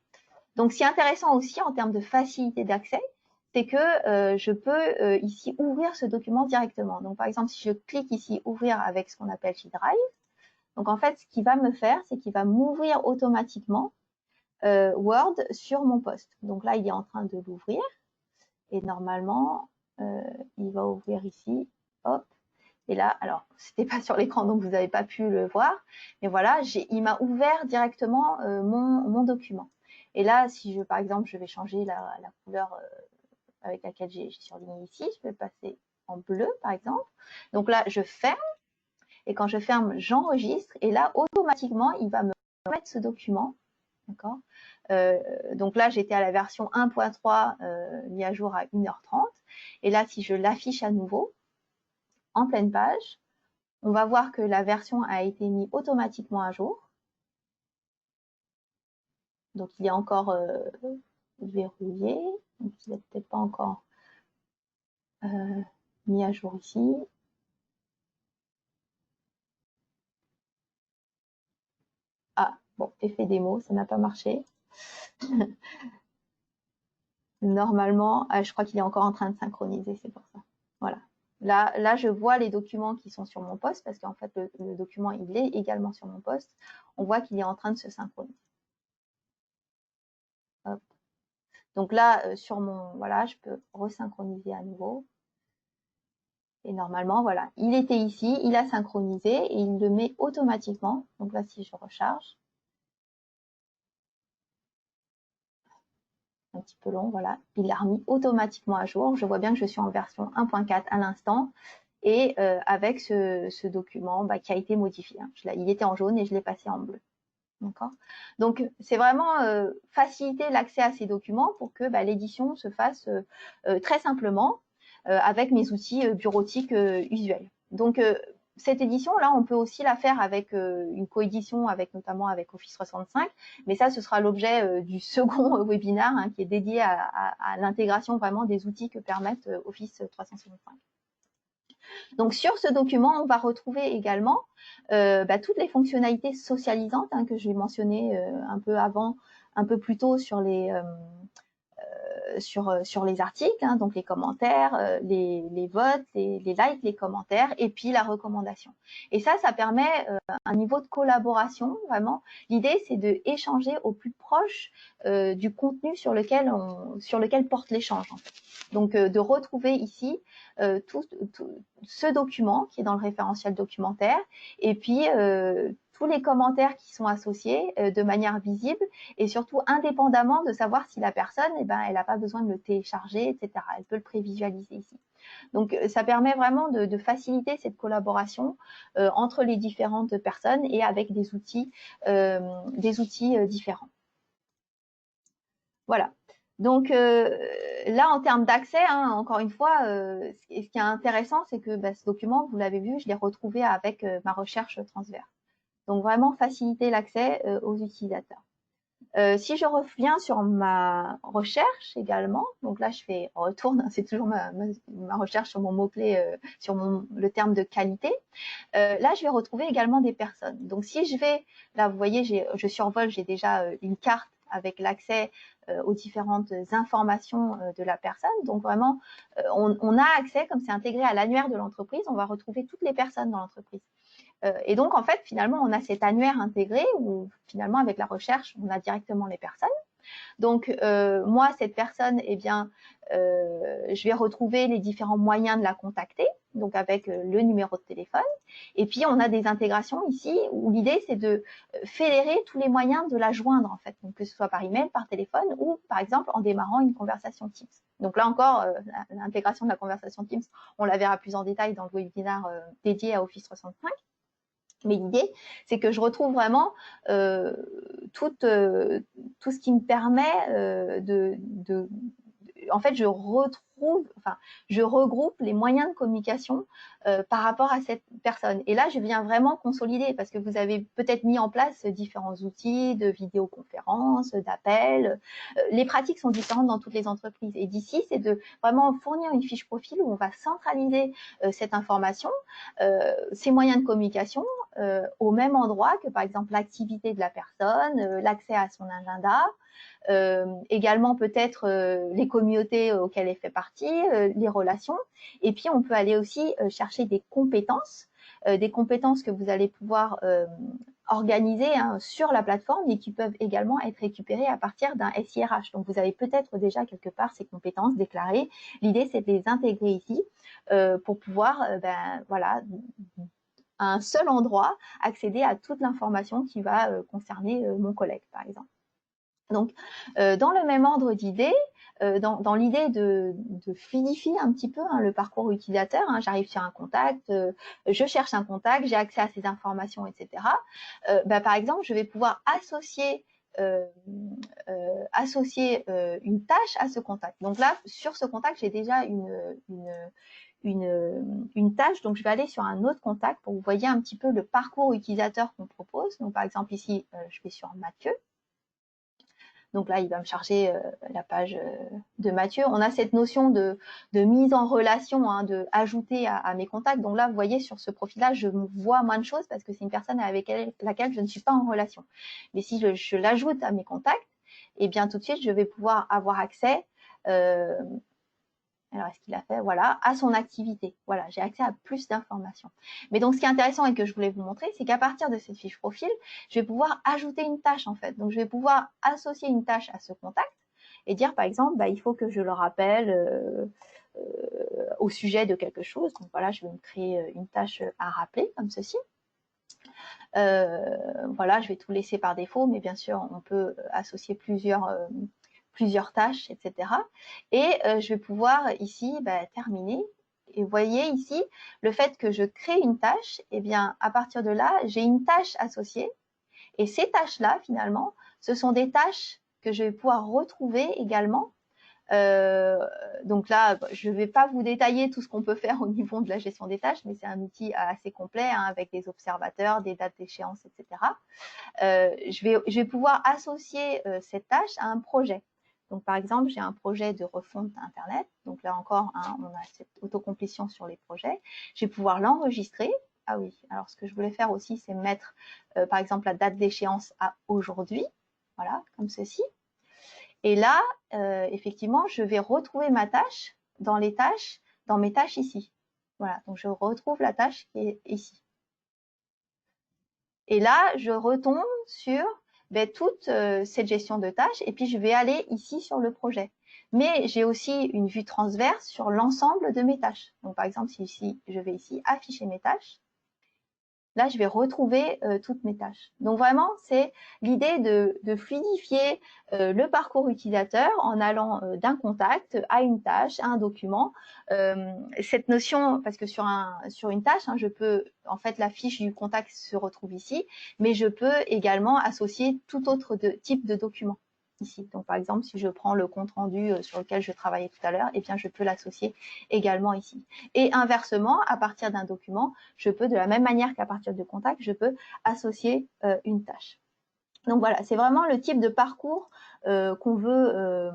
Donc, ce qui est intéressant aussi en termes de facilité d'accès, c'est que je peux ici ouvrir ce document directement. Donc, par exemple, si je clique ici « Ouvrir » avec ce qu'on appelle G-Drive, donc en fait, ce qu'il va me faire, c'est qu'il va m'ouvrir automatiquement Word sur mon poste. Donc là, il est en train de l'ouvrir. Et normalement, il va ouvrir ici. Hop. Et là, alors, c'était pas sur l'écran, donc vous n'avez pas pu le voir. Mais voilà, il m'a ouvert directement mon document. Et là, si par exemple, je vais changer la couleur avec laquelle j'ai surligné ici, je vais passer en bleu, par exemple. Donc là, je ferme. Et quand je ferme, j'enregistre. Et là, automatiquement, il va me mettre ce document. D'accord. Donc là, j'étais à la version 1.3 mis à jour à 1h30. Et là, si je l'affiche à nouveau, en pleine page, on va voir que la version a été mise automatiquement à jour. Donc, il est encore verrouillé. Donc, il n'est peut-être pas encore mis à jour ici. Ah, bon, effet démo, ça n'a pas marché. Normalement, je crois qu'il est encore en train de synchroniser, c'est pour ça. Voilà. Là, je vois les documents qui sont sur mon poste, parce qu'en fait, le document, il est également sur mon poste. On voit qu'il est en train de se synchroniser. Hop. Donc là, voilà, je peux resynchroniser à nouveau. Et normalement, voilà, il était ici, il a synchronisé et il le met automatiquement. Donc là, si je recharge, un petit peu long, voilà, il l'a remis automatiquement à jour. Je vois bien que je suis en version 1.4 à l'instant et avec ce document qui a été modifié. Hein. Il était en jaune et je l'ai passé en bleu. D'accord. Donc, c'est vraiment faciliter l'accès à ces documents pour que l'édition se fasse très simplement avec mes outils bureautiques usuels. Donc, cette édition-là, on peut aussi la faire avec une coédition, notamment avec Office 365, mais ça, ce sera l'objet du second webinaire qui est dédié à l'intégration vraiment des outils que permettent Office 365. Donc, sur ce document, on va retrouver également toutes les fonctionnalités socialisantes que je vais mentionner un peu avant, un peu plus tôt sur les articles, donc les commentaires, les votes, les likes, les commentaires, et puis la recommandation. Et ça permet un niveau de collaboration, vraiment. L'idée, c'est de échanger au plus proche du contenu sur lequel porte l'échange. En fait. Donc, de retrouver ici tout ce document qui est dans le référentiel documentaire, et puis tous les commentaires qui sont associés de manière visible et surtout indépendamment de savoir si la personne, eh ben, elle n'a pas besoin de le télécharger, etc. Elle peut le prévisualiser ici. Donc, ça permet vraiment de faciliter cette collaboration entre les différentes personnes et avec des outils différents. Voilà. Donc là, en termes d'accès, hein, encore une fois, ce qui est intéressant, c'est que ce document, vous l'avez vu, je l'ai retrouvé avec ma recherche transverse. Donc vraiment faciliter l'accès aux utilisateurs. Si je reviens sur ma recherche également, donc là je fais retourne, c'est toujours ma recherche sur mon mot-clé, sur le terme de qualité. Là je vais retrouver également des personnes. Donc si je vais, là vous voyez, je survole, j'ai déjà une carte avec l'accès aux différentes informations de la personne. Donc vraiment, on a accès, comme c'est intégré à l'annuaire de l'entreprise, on va retrouver toutes les personnes dans l'entreprise. Et donc, en fait, finalement, on a cet annuaire intégré où, finalement, avec la recherche, on a directement les personnes. Donc, moi, cette personne, eh bien, je vais retrouver les différents moyens de la contacter, donc avec le numéro de téléphone. Et puis, on a des intégrations ici où l'idée, c'est de fédérer tous les moyens de la joindre, en fait, donc que ce soit par email, par téléphone ou, par exemple, en démarrant une conversation Teams. Donc là encore, l'intégration de la conversation Teams, on la verra plus en détail dans le webinaire dédié à Office 365. Mais l'idée, c'est que je retrouve vraiment tout ce qui me permet en fait, je regroupe les moyens de communication par rapport à cette personne. Et là, je viens vraiment consolider parce que vous avez peut-être mis en place différents outils de vidéoconférence, d'appels. Les pratiques sont différentes dans toutes les entreprises. Et d'ici, c'est de vraiment fournir une fiche profil où on va centraliser cette information, ces moyens de communication, au même endroit que par exemple l'activité de la personne, l'accès à son agenda, également peut-être les communautés auxquelles elle fait partie, les relations. Et puis on peut aller aussi chercher des compétences que vous allez pouvoir organiser sur la plateforme et qui peuvent également être récupérées à partir d'un SIRH. Donc vous avez peut-être déjà quelque part ces compétences déclarées. L'idée c'est de les intégrer ici pour pouvoir voilà, à un seul endroit accéder à toute l'information qui va concerner mon collègue par exemple. Donc, dans le même ordre d'idée, dans l'idée de fluidifier un petit peu le parcours utilisateur, j'arrive sur un contact, je cherche un contact, j'ai accès à ces informations, etc. Par exemple, je vais pouvoir associer une tâche à ce contact. Donc là, sur ce contact, j'ai déjà une tâche, donc je vais aller sur un autre contact pour que vous voyez un petit peu le parcours utilisateur qu'on propose. Donc par exemple ici, je vais sur Mathieu. Donc là, il va me charger la page de Mathieu. On a cette notion de mise en relation, de ajouter à mes contacts. Donc là, vous voyez, sur ce profil-là, je vois moins de choses parce que c'est une personne avec laquelle je ne suis pas en relation. Mais si je l'ajoute à mes contacts, eh bien tout de suite, je vais pouvoir avoir accès alors, est-ce qu'il a fait? Voilà, à son activité. Voilà, j'ai accès à plus d'informations. Mais donc, ce qui est intéressant et que je voulais vous montrer, c'est qu'à partir de cette fiche profil, je vais pouvoir ajouter une tâche, en fait. Donc, je vais pouvoir associer une tâche à ce contact et dire, par exemple, il faut que je le rappelle au sujet de quelque chose. Donc, voilà, je vais me créer une tâche à rappeler, comme ceci. Voilà, je vais tout laisser par défaut, mais bien sûr, on peut associer plusieurs tâches, etc. Et je vais pouvoir ici terminer. Et vous voyez ici, le fait que je crée une tâche, eh bien, à partir de là, j'ai une tâche associée. Et ces tâches-là, finalement, ce sont des tâches que je vais pouvoir retrouver également. Donc là, je ne vais pas vous détailler tout ce qu'on peut faire au niveau de la gestion des tâches, mais c'est un outil assez complet avec des observateurs, des dates d'échéance, etc. Je vais pouvoir associer cette tâche à un projet. Donc, par exemple, j'ai un projet de refonte Internet. Donc là encore, on a cette autocomplétion sur les projets. Je vais pouvoir l'enregistrer. Ah oui, alors ce que je voulais faire aussi, c'est mettre, par exemple, la date d'échéance à aujourd'hui. Voilà, comme ceci. Et là, effectivement, je vais retrouver ma tâche dans mes tâches ici. Voilà, donc je retrouve la tâche qui est ici. Et là, je retombe sur toute cette gestion de tâches et puis je vais aller ici sur le projet. Mais j'ai aussi une vue transverse sur l'ensemble de mes tâches. Donc par exemple, si je vais ici afficher mes tâches, là, je vais retrouver toutes mes tâches. Donc vraiment, c'est l'idée de fluidifier le parcours utilisateur en allant d'un contact à une tâche, à un document. Cette notion, parce que sur une tâche, je peux, en fait, la fiche du contact se retrouve ici, mais je peux également associer tout autre type de document ici. Donc, par exemple, si je prends le compte rendu sur lequel je travaillais tout à l'heure, eh bien, je peux l'associer également ici. Et inversement, à partir d'un document, je peux, de la même manière qu'à partir du contact, je peux associer une tâche. Donc voilà, c'est vraiment le type de parcours qu'on veut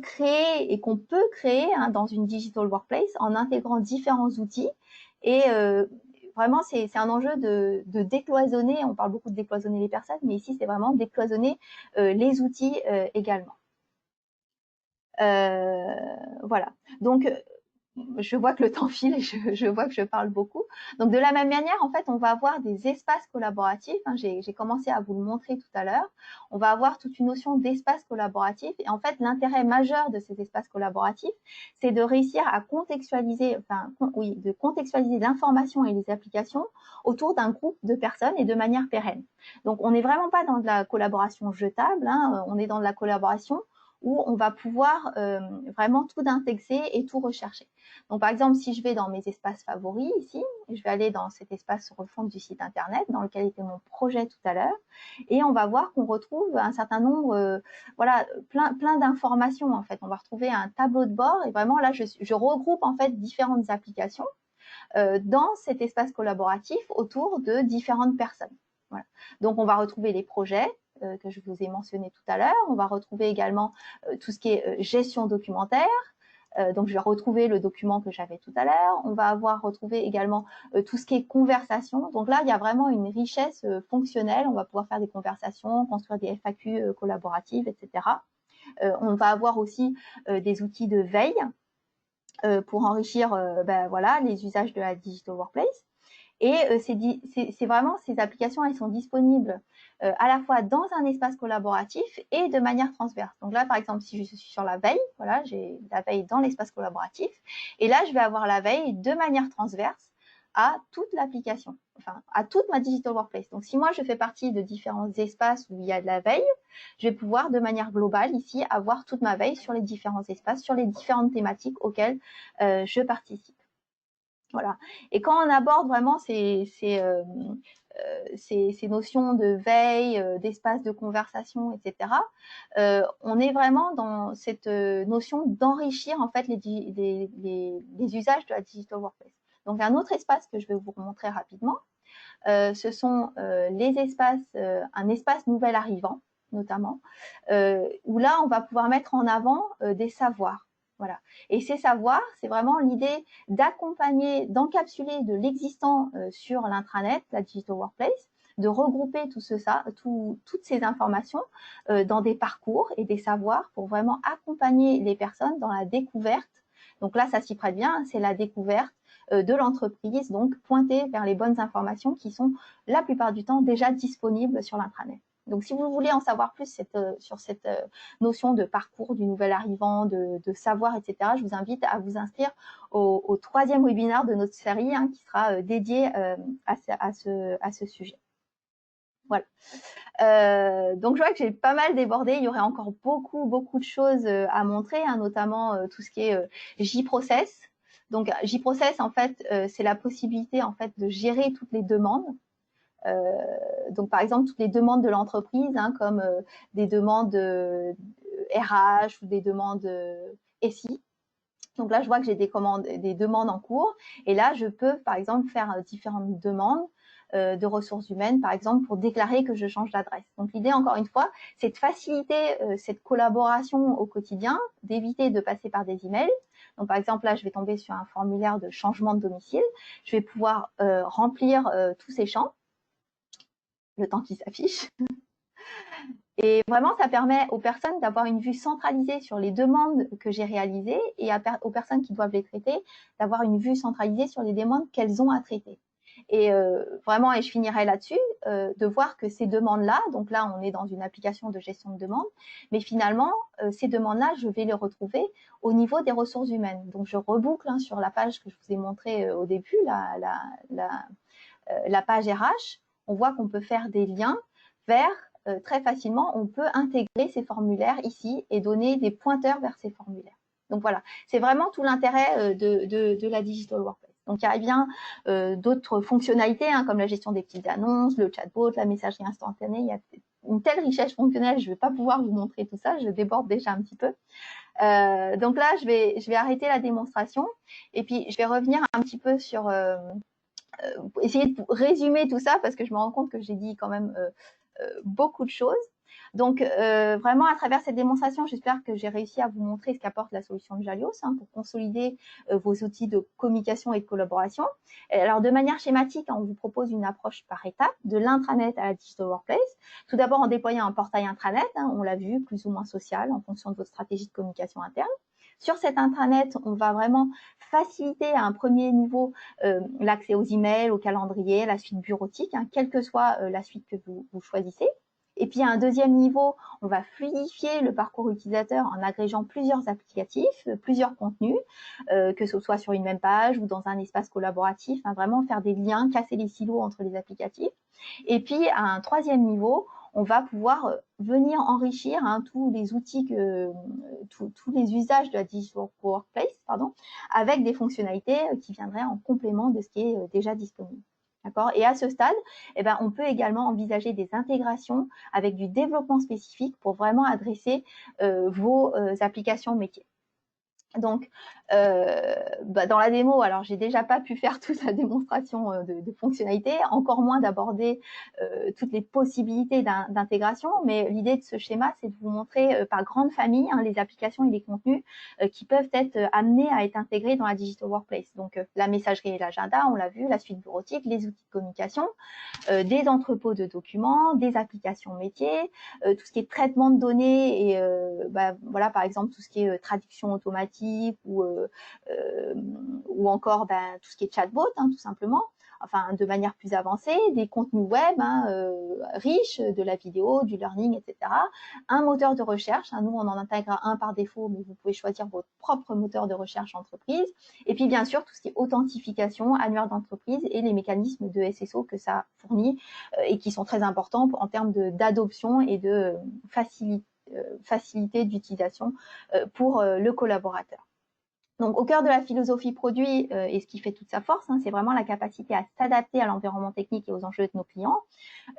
créer et qu'on peut créer dans une digital workplace en intégrant différents outils. Et vraiment, c'est un enjeu de décloisonner. On parle beaucoup de décloisonner les personnes, mais ici, c'est vraiment décloisonner les outils également. Voilà. Donc, je vois que le temps file et je vois que je parle beaucoup. Donc, de la même manière, en fait, on va avoir des espaces collaboratifs. J'ai commencé à vous le montrer tout à l'heure. On va avoir toute une notion d'espace collaboratif. Et en fait, l'intérêt majeur de ces espaces collaboratifs, c'est de réussir à contextualiser, de contextualiser l'information et les applications autour d'un groupe de personnes et de manière pérenne. Donc, on n'est vraiment pas dans de la collaboration jetable. On est dans de la collaboration où on va pouvoir vraiment tout indexer et tout rechercher. Donc, par exemple, si je vais dans mes espaces favoris ici, je vais aller dans cet espace refonte du site internet dans lequel était mon projet tout à l'heure, et on va voir qu'on retrouve un certain nombre, plein d'informations en fait. On va retrouver un tableau de bord et vraiment là, je regroupe en fait différentes applications dans cet espace collaboratif autour de différentes personnes. Voilà. Donc, on va retrouver les projets que je vous ai mentionné tout à l'heure. On va retrouver également tout ce qui est gestion documentaire. Donc, je vais retrouver le document que j'avais tout à l'heure. On va retrouver également tout ce qui est conversation. Donc là, il y a vraiment une richesse fonctionnelle. On va pouvoir faire des conversations, construire des FAQ collaboratives, etc. On va avoir aussi des outils de veille pour enrichir les usages de la Digital Workplace. Et c'est vraiment, ces applications, elles sont disponibles à la fois dans un espace collaboratif et de manière transverse. Donc là, par exemple, si je suis sur la veille, voilà, j'ai la veille dans l'espace collaboratif. Et là, je vais avoir la veille de manière transverse à toute l'application, enfin, à toute ma Digital Workplace. Donc, si moi, je fais partie de différents espaces où il y a de la veille, je vais pouvoir, de manière globale, ici, avoir toute ma veille sur les différents espaces, sur les différentes thématiques auxquelles je participe. Voilà. Et quand on aborde vraiment ces notions de veille, d'espace de conversation, etc., on est vraiment dans cette notion d'enrichir en fait les usages de la Digital Workplace. Donc, un autre espace que je vais vous montrer rapidement, ce sont les espaces, un espace nouvel arrivant, notamment, où là, on va pouvoir mettre en avant des savoirs. Voilà. Et ces savoirs, c'est vraiment l'idée d'accompagner, d'encapsuler de l'existant sur l'intranet, la Digital Workplace, de regrouper toutes ces informations dans des parcours et des savoirs pour vraiment accompagner les personnes dans la découverte. Donc là, ça s'y prête bien, c'est la découverte de l'entreprise, donc pointer vers les bonnes informations qui sont la plupart du temps déjà disponibles sur l'intranet. Donc, si vous voulez en savoir plus sur cette notion de parcours du nouvel arrivant, de savoir, etc., je vous invite à vous inscrire au 3e webinaire de notre série qui sera dédié à ce sujet. Voilà. Donc, je vois que j'ai pas mal débordé. Il y aurait encore beaucoup de choses à montrer, notamment tout ce qui est JProcess. Donc, JProcess, en fait, c'est la possibilité en fait de gérer toutes les demandes. Donc, par exemple, toutes les demandes de l'entreprise, comme des demandes RH ou des demandes SI. Donc là, je vois que j'ai des demandes en cours. Et là, je peux, par exemple, faire différentes demandes de ressources humaines, par exemple, pour déclarer que je change d'adresse. Donc, l'idée, encore une fois, c'est de faciliter cette collaboration au quotidien, d'éviter de passer par des emails. Donc, par exemple, là, je vais tomber sur un formulaire de changement de domicile. Je vais pouvoir remplir tous ces champs, le temps qui s'affiche. Et vraiment, ça permet aux personnes d'avoir une vue centralisée sur les demandes que j'ai réalisées et aux personnes qui doivent les traiter, d'avoir une vue centralisée sur les demandes qu'elles ont à traiter. Et vraiment, et je finirai là-dessus, de voir que ces demandes-là, donc là, on est dans une application de gestion de demande, mais finalement, ces demandes-là, je vais les retrouver au niveau des ressources humaines. Donc, je reboucle sur la page que je vous ai montrée au début, la page RH, on voit qu'on peut faire des liens vers, très facilement, on peut intégrer ces formulaires ici et donner des pointeurs vers ces formulaires. Donc voilà, c'est vraiment tout l'intérêt de la Digital Workplace. Donc il y a bien d'autres fonctionnalités, hein, comme la gestion des petites annonces, le chatbot, la messagerie instantanée. Il y a une telle richesse fonctionnelle, je ne vais pas pouvoir vous montrer tout ça, je déborde déjà un petit peu. Donc là, je vais arrêter la démonstration et puis je vais revenir un petit peu sur essayer de résumer tout ça parce que je me rends compte que j'ai dit quand même beaucoup de choses. Donc, vraiment, à travers cette démonstration, j'espère que j'ai réussi à vous montrer ce qu'apporte la solution de Jalios pour consolider vos outils de communication et de collaboration. Alors, de manière schématique, on vous propose une approche par étapes, de l'intranet à la Digital Workplace. Tout d'abord, en déployant un portail intranet, on l'a vu, plus ou moins social, en fonction de votre stratégie de communication interne. Sur cet intranet, on va vraiment faciliter à un premier niveau l'accès aux emails, au calendrier, la suite bureautique, quelle que soit la suite que vous choisissez. Et puis à un deuxième niveau, on va fluidifier le parcours utilisateur en agrégeant plusieurs applicatifs, plusieurs contenus, que ce soit sur une même page ou dans un espace collaboratif, vraiment faire des liens, casser les silos entre les applicatifs. Et puis à un troisième niveau, on va pouvoir venir enrichir tous les outils, tous les usages de la Digital Workplace, avec des fonctionnalités qui viendraient en complément de ce qui est déjà disponible. D'accord. Et à ce stade, on peut également envisager des intégrations avec du développement spécifique pour vraiment adresser vos applications métiers. Donc, dans la démo, alors j'ai déjà pas pu faire toute la démonstration de fonctionnalités, encore moins d'aborder toutes les possibilités d'intégration, mais l'idée de ce schéma, c'est de vous montrer par grande famille les applications et les contenus qui peuvent être amenés à être intégrés dans la Digital Workplace. Donc, la messagerie et l'agenda, on l'a vu, la suite bureautique, les outils de communication, des entrepôts de documents, des applications métiers, tout ce qui est traitement de données et voilà, par exemple tout ce qui est traduction automatique ou encore tout ce qui est chatbot, tout simplement, enfin de manière plus avancée, des contenus web riches, de la vidéo, du learning, etc. Un moteur de recherche, nous on en intègre un par défaut, mais vous pouvez choisir votre propre moteur de recherche entreprise. Et puis bien sûr tout ce qui est authentification, annuaire d'entreprise et les mécanismes de SSO que ça fournit et qui sont très importants en termes d'adoption et de facilité d'utilisation pour le collaborateur. Donc, au cœur de la philosophie produit et ce qui fait toute sa force, c'est vraiment la capacité à s'adapter à l'environnement technique et aux enjeux de nos clients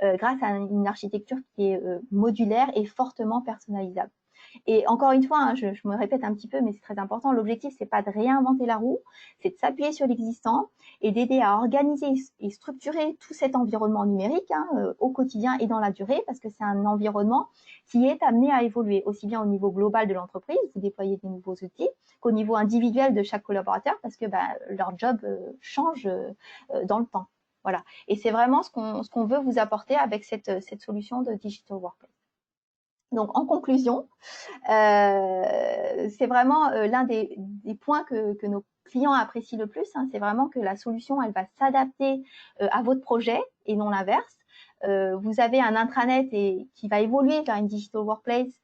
grâce à une architecture qui est modulaire et fortement personnalisable. Et encore une fois, je me répète un petit peu, mais c'est très important, l'objectif, c'est pas de réinventer la roue, c'est de s'appuyer sur l'existant et d'aider à organiser et structurer tout cet environnement numérique au quotidien et dans la durée, parce que c'est un environnement qui est amené à évoluer, aussi bien au niveau global de l'entreprise, vous déployez des nouveaux outils, qu'au niveau individuel de chaque collaborateur, parce que leur job change dans le temps. Voilà. Et c'est vraiment ce qu'on veut vous apporter avec cette solution de Digital Workplace. Donc, en conclusion, c'est vraiment l'un des points que nos clients apprécient le plus. C'est vraiment que la solution, elle va s'adapter à votre projet et non l'inverse. Vous avez un intranet qui va évoluer vers une Digital Workplace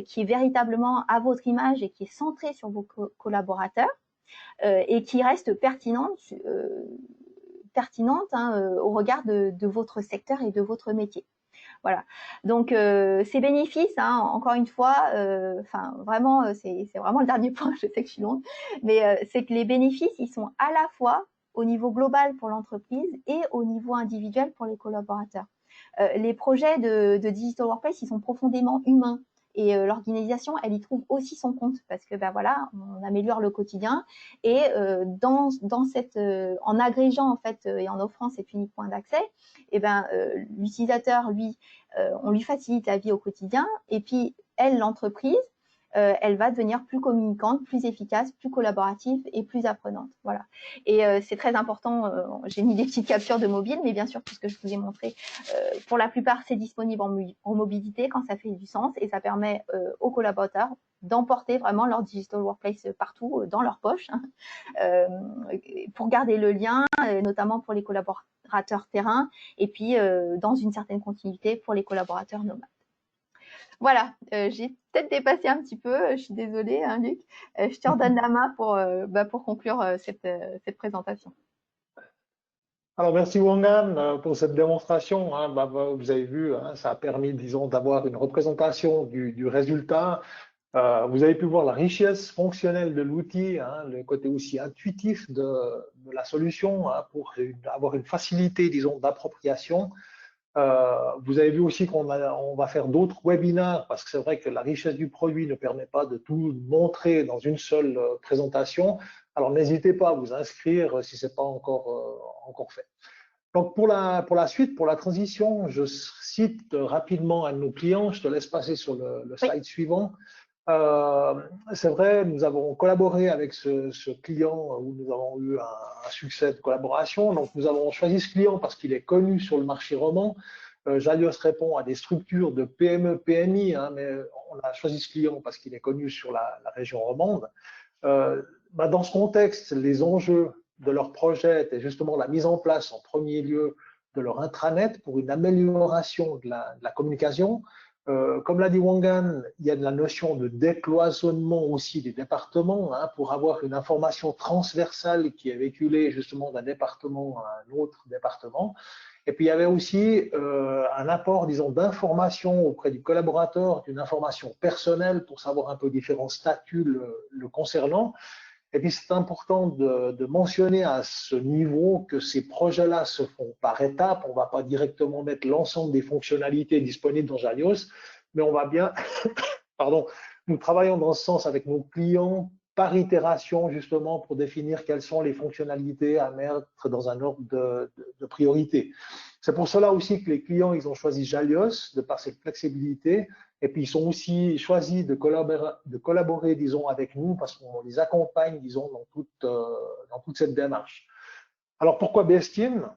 qui est véritablement à votre image et qui est centrée sur vos collaborateurs et qui reste pertinente au regard de votre secteur et de votre métier. Voilà. Donc ces bénéfices, encore une fois, vraiment, c'est vraiment le dernier point. Je sais que je suis longue, mais c'est que les bénéfices, ils sont à la fois au niveau global pour l'entreprise et au niveau individuel pour les collaborateurs. Les projets de Digital Workplace, ils sont profondément humains. Et l'organisation, elle y trouve aussi son compte parce que voilà, on améliore le quotidien et en agrégeant en fait et en offrant cet unique point d'accès, l'utilisateur lui, on lui facilite la vie au quotidien et puis elle, l'entreprise, elle va devenir plus communicante, plus efficace, plus collaborative et plus apprenante. Voilà. Et c'est très important. J'ai mis des petites captures de mobile, mais bien sûr tout ce que je vous ai montré, pour la plupart c'est disponible en mobilité quand ça fait du sens et ça permet aux collaborateurs d'emporter vraiment leur Digital Workplace partout dans leur poche pour garder le lien, notamment pour les collaborateurs terrain et puis dans une certaine continuité pour les collaborateurs nomades. Voilà, j'ai peut-être dépassé un petit peu, je suis désolée, Luc. Je te redonne la main pour conclure cette présentation. Alors, merci Wangan pour cette démonstration. Hein. Vous avez vu, hein, ça a permis, disons, d'avoir une représentation du résultat. Vous avez pu voir la richesse fonctionnelle de l'outil, hein, le côté aussi intuitif de la solution hein, pour avoir une facilité, disons, d'appropriation. Vous avez vu aussi on va faire d'autres webinaires parce que c'est vrai que la richesse du produit ne permet pas de tout montrer dans une seule présentation. Alors n'hésitez pas à vous inscrire si ce n'est pas encore fait. Donc pour la suite, pour la transition, je cite rapidement un de nos clients. Je te laisse passer sur le slide suivant. C'est vrai, nous avons collaboré avec ce client où nous avons eu un succès de collaboration. Donc, nous avons choisi ce client parce qu'il est connu sur le marché roman. Jalios répond à des structures de PME, PMI, hein, mais on a choisi ce client parce qu'il est connu sur la région romande. Dans ce contexte, les enjeux de leur projet étaient justement la mise en place en premier lieu de leur intranet pour une amélioration de la communication. Comme l'a dit Wangan, il y a de la notion de décloisonnement aussi des départements hein, pour avoir une information transversale qui est véhiculée justement d'un département à un autre département. Et puis il y avait aussi un apport, disons, d'information auprès du collaborateur, d'une information personnelle pour savoir un peu différents statuts le concernant. Et puis c'est important de mentionner à ce niveau que ces projets-là se font par étapes. On ne va pas directement mettre l'ensemble des fonctionnalités disponibles dans Jalios, mais on va bien, pardon, nous travaillons dans ce sens avec nos clients par itération justement pour définir quelles sont les fonctionnalités à mettre dans un ordre de priorité. C'est pour cela aussi que les clients ils ont choisi Jalios de par cette flexibilité. Et puis, ils sont aussi choisis de collaborer, disons, avec nous parce qu'on les accompagne, disons, dans toute cette démarche. Alors, pourquoi BSTeam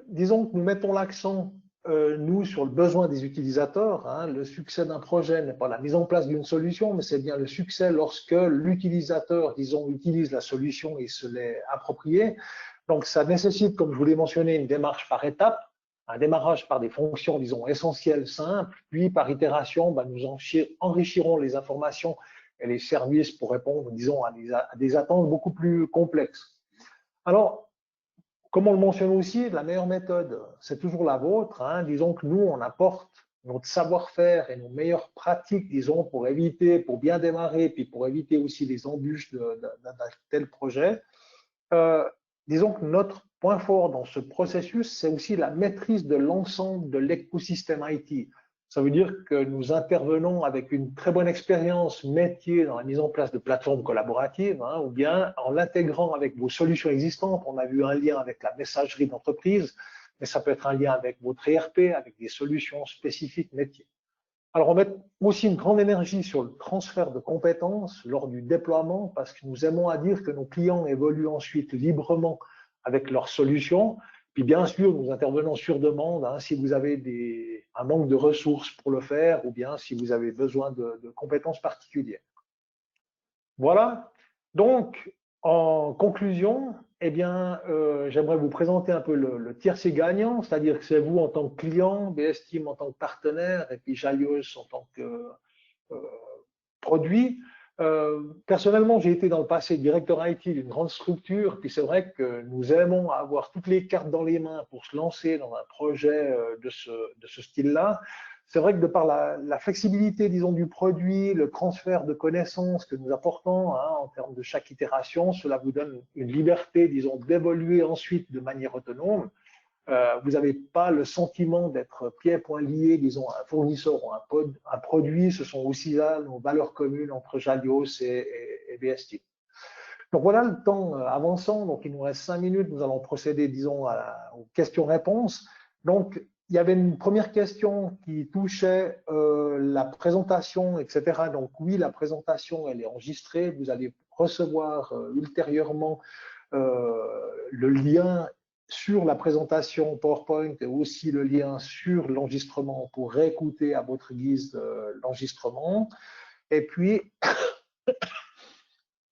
disons que nous mettons l'accent, nous, sur le besoin des utilisateurs. Hein. Le succès d'un projet n'est pas la mise en place d'une solution, mais c'est bien le succès lorsque l'utilisateur, disons, utilise la solution et se l'est appropriée. Donc, ça nécessite, comme je vous l'ai mentionné, une démarche par étapes. Un démarrage par des fonctions, disons, essentielles, simples, puis par itération, nous enrichirons les informations et les services pour répondre, disons, à des attentes beaucoup plus complexes. Alors, comme on le mentionne aussi, la meilleure méthode, c'est toujours la vôtre. Hein. Disons que nous, on apporte notre savoir-faire et nos meilleures pratiques, disons, pour bien démarrer, puis pour éviter aussi les embûches d'un tel projet. Disons que notre point fort dans ce processus, c'est aussi la maîtrise de l'ensemble de l'écosystème IT. Ça veut dire que nous intervenons avec une très bonne expérience métier dans la mise en place de plateformes collaboratives, hein, ou bien en l'intégrant avec vos solutions existantes. On a vu un lien avec la messagerie d'entreprise, mais ça peut être un lien avec votre ERP, avec des solutions spécifiques métiers. Alors, on met aussi une grande énergie sur le transfert de compétences lors du déploiement parce que nous aimons à dire que nos clients évoluent ensuite librement avec leurs solutions. Puis bien sûr, nous intervenons sur demande hein, si vous avez un manque de ressources pour le faire ou bien si vous avez besoin de compétences particulières. Voilà. Donc, en conclusion, eh bien, j'aimerais vous présenter un peu le tiercé gagnant, c'est-à-dire que c'est vous en tant que client, BSTeam en tant que partenaire, et puis Jalios en tant que produit. Personnellement, j'ai été dans le passé directeur IT d'une grande structure, puis c'est vrai que nous aimons avoir toutes les cartes dans les mains pour se lancer dans un projet de ce style-là. C'est vrai que de par la flexibilité, disons, du produit, le transfert de connaissances que nous apportons hein, en termes de chaque itération, cela vous donne une liberté, disons, d'évoluer ensuite de manière autonome. Vous n'avez pas le sentiment d'être pieds et poings liés, disons, à un fournisseur ou un produit. Ce sont aussi là nos valeurs communes entre Jalios et BSTeam. Donc voilà le temps avançant. Donc il nous reste 5 minutes. Nous allons procéder, disons, aux questions-réponses. Donc il y avait une première question qui touchait la présentation, etc. Donc oui, la présentation, elle est enregistrée. Vous allez recevoir ultérieurement le lien sur la présentation PowerPoint et aussi le lien sur l'enregistrement pour réécouter à votre guise l'enregistrement. Et puis,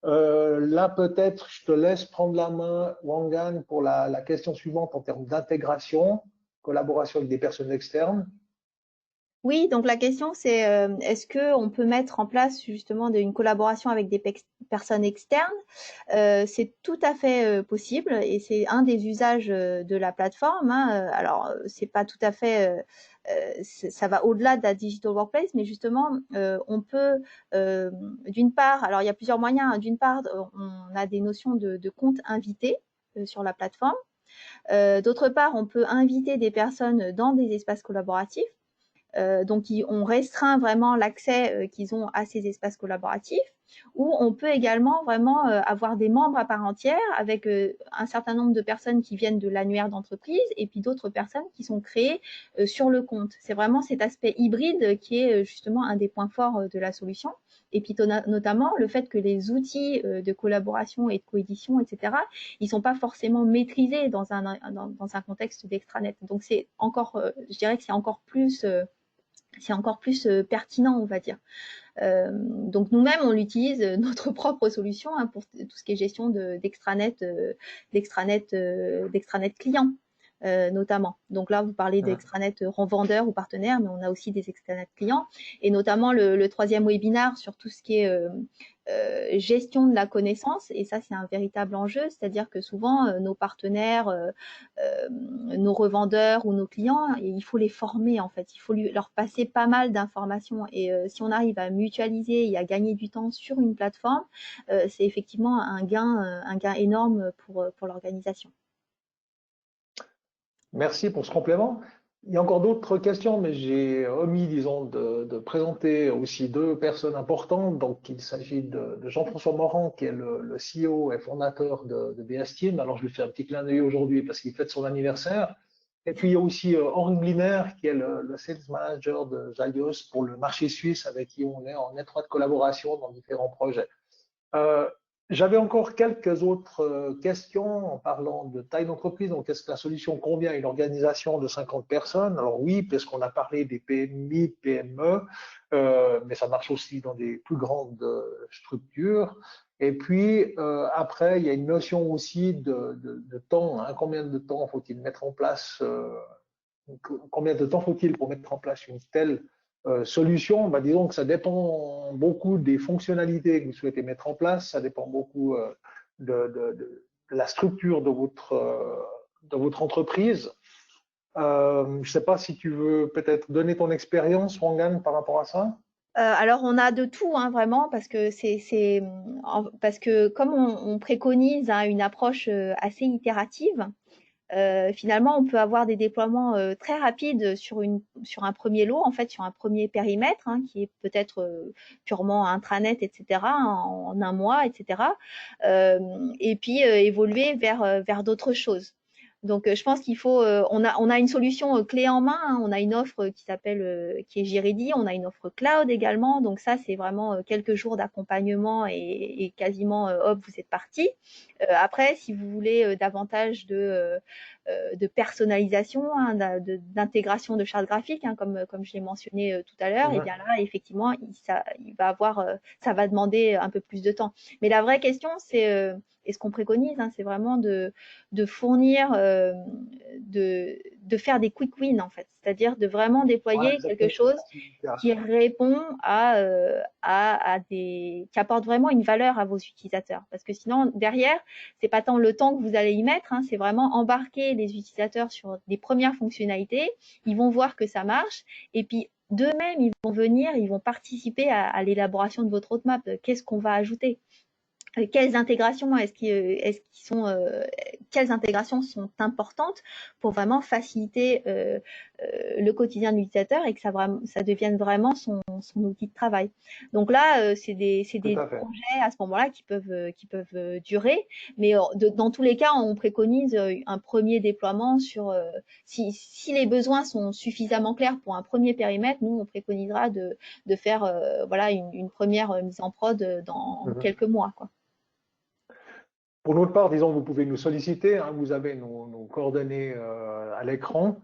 là, peut-être, je te laisse prendre la main, Wangan, pour la question suivante en termes d'intégration, collaboration avec des personnes externes. Oui, donc la question c'est est-ce que on peut mettre en place justement une collaboration avec des personnes externes? C'est tout à fait possible et c'est un des usages de la plateforme, hein. Alors c'est pas tout à fait ça va au-delà de la digital workplace, mais justement on peut d'une part, alors il y a plusieurs moyens, hein. D'une part, on a des notions de compte invité sur la plateforme. D'autre part, on peut inviter des personnes dans des espaces collaboratifs. Donc, on restreint vraiment l'accès qu'ils ont à ces espaces collaboratifs, où on peut également vraiment avoir des membres à part entière avec un certain nombre de personnes qui viennent de l'annuaire d'entreprise et puis d'autres personnes qui sont créées sur le compte. C'est vraiment cet aspect hybride qui est justement un des points forts de la solution. Et puis notamment le fait que les outils de collaboration et de coédition, etc., ils sont pas forcément maîtrisés dans un contexte d'extranet. Donc c'est encore, je dirais que c'est encore plus pertinent, on va dire. Donc nous-mêmes, on utilise notre propre solution hein, pour tout ce qui est gestion d'extranet client. Notamment. Donc là, vous parlez d'extranet revendeur ou partenaire, mais on a aussi des extranets clients. Et notamment le troisième webinaire sur tout ce qui est gestion de la connaissance. Et ça, c'est un véritable enjeu. C'est-à-dire que souvent, nos partenaires, nos revendeurs ou nos clients, il faut les former en fait. Il faut leur passer pas mal d'informations. Et si on arrive à mutualiser et à gagner du temps sur une plateforme, c'est effectivement un gain énorme pour l'organisation. Merci pour ce complément. Il y a encore d'autres questions, mais j'ai omis, disons, de présenter aussi deux personnes importantes. Donc, il s'agit de Jean-François Morand, qui est le CEO et fondateur de BS Team. Alors, je lui fais un petit clin d'œil aujourd'hui parce qu'il fête son anniversaire. Et puis, il y a aussi Henri Bliner, qui est le sales manager de Jalios pour le marché suisse, avec qui on est en étroite collaboration dans différents projets. J'avais encore quelques autres questions en parlant de taille d'entreprise. Donc, est-ce que la solution convient à une organisation de 50 personnes? Alors oui, parce qu'on a parlé des PMI, PME, mais ça marche aussi dans des plus grandes structures. Et puis, après, il y a une notion aussi de temps. Hein. Combien de temps faut-il mettre en place combien de temps faut-il pour mettre en place une telle solution? Bah, disons que ça dépend beaucoup des fonctionnalités que vous souhaitez mettre en place, ça dépend beaucoup de la structure de votre entreprise. Je ne sais pas si tu veux peut-être donner ton expérience, Wangan, par rapport à ça. Alors on a de tout hein, vraiment parce que parce que comme on préconise hein, une approche assez itérative, finalement, on peut avoir des déploiements très rapides sur un premier lot, en fait, sur un premier périmètre, hein, qui est peut-être purement intranet, etc., en un mois, etc. Et puis évoluer vers d'autres choses. Donc, je pense qu'il faut. On a une solution clé en main. Hein, on a une offre qui s'appelle, qui est Jiredi. On a une offre cloud également. Donc ça, c'est vraiment quelques jours d'accompagnement et quasiment hop, vous êtes parti. Après, si vous voulez davantage de personnalisation, hein, d'intégration de chartes graphiques, hein, comme je l'ai mentionné tout à l'heure, et bien là, effectivement, ça va demander un peu plus de temps. Mais la vraie question, c'est et ce qu'on préconise, hein, c'est vraiment de fournir, de faire des quick wins en fait, c'est-à-dire de vraiment déployer quelque chose qui répond qui apporte vraiment une valeur à vos utilisateurs. Parce que sinon, derrière, c'est pas tant le temps que vous allez y mettre, hein, c'est vraiment embarquer les utilisateurs sur des premières fonctionnalités. Ils vont voir que ça marche et puis d'eux-mêmes, ils vont venir, ils vont participer à l'élaboration de votre roadmap. Qu'est-ce qu'on va ajouter? Quelles intégrations quelles intégrations sont importantes pour vraiment faciliter le quotidien de l'utilisateur et que ça devienne vraiment son outil de travail. Donc là, c'est des projets à ce moment-là qui peuvent durer, mais dans tous les cas, on préconise un premier déploiement sur si les besoins sont suffisamment clairs pour un premier périmètre, nous on préconisera de faire voilà une première mise en prod dans quelques mois, quoi. Pour notre part, disons, vous pouvez nous solliciter, hein, vous avez nos coordonnées à l'écran.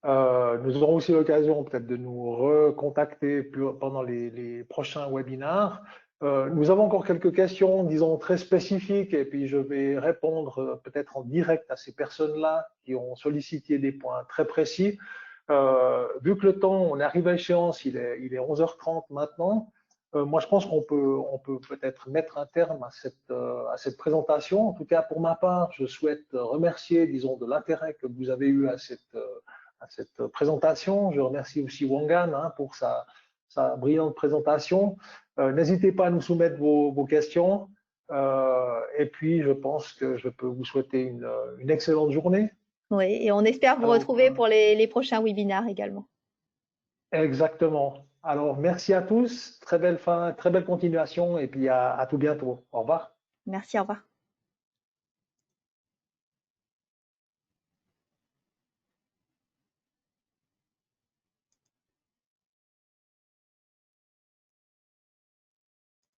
Nous aurons aussi l'occasion peut-être de nous recontacter pendant les prochains webinaires. Nous avons encore quelques questions, disons, très spécifiques, et puis je vais répondre peut-être en direct à ces personnes-là qui ont sollicité des points très précis. Vu que le temps, on arrive à échéance, il est 11h30 maintenant, moi je pense qu'on peut peut-être mettre un terme à cette présentation. En tout cas, pour ma part, je souhaite remercier, disons, de l'intérêt que vous avez eu à cette présentation. Je remercie aussi Wangan pour sa brillante présentation. N'hésitez pas à nous soumettre vos questions. Et puis, je pense que je peux vous souhaiter une excellente journée. Oui, et on espère vous Alors, retrouver pour les prochains webinaires également. exactement. Alors, merci à tous. Très belle fin, très belle continuation et puis à tout bientôt. Au revoir. Merci, au revoir.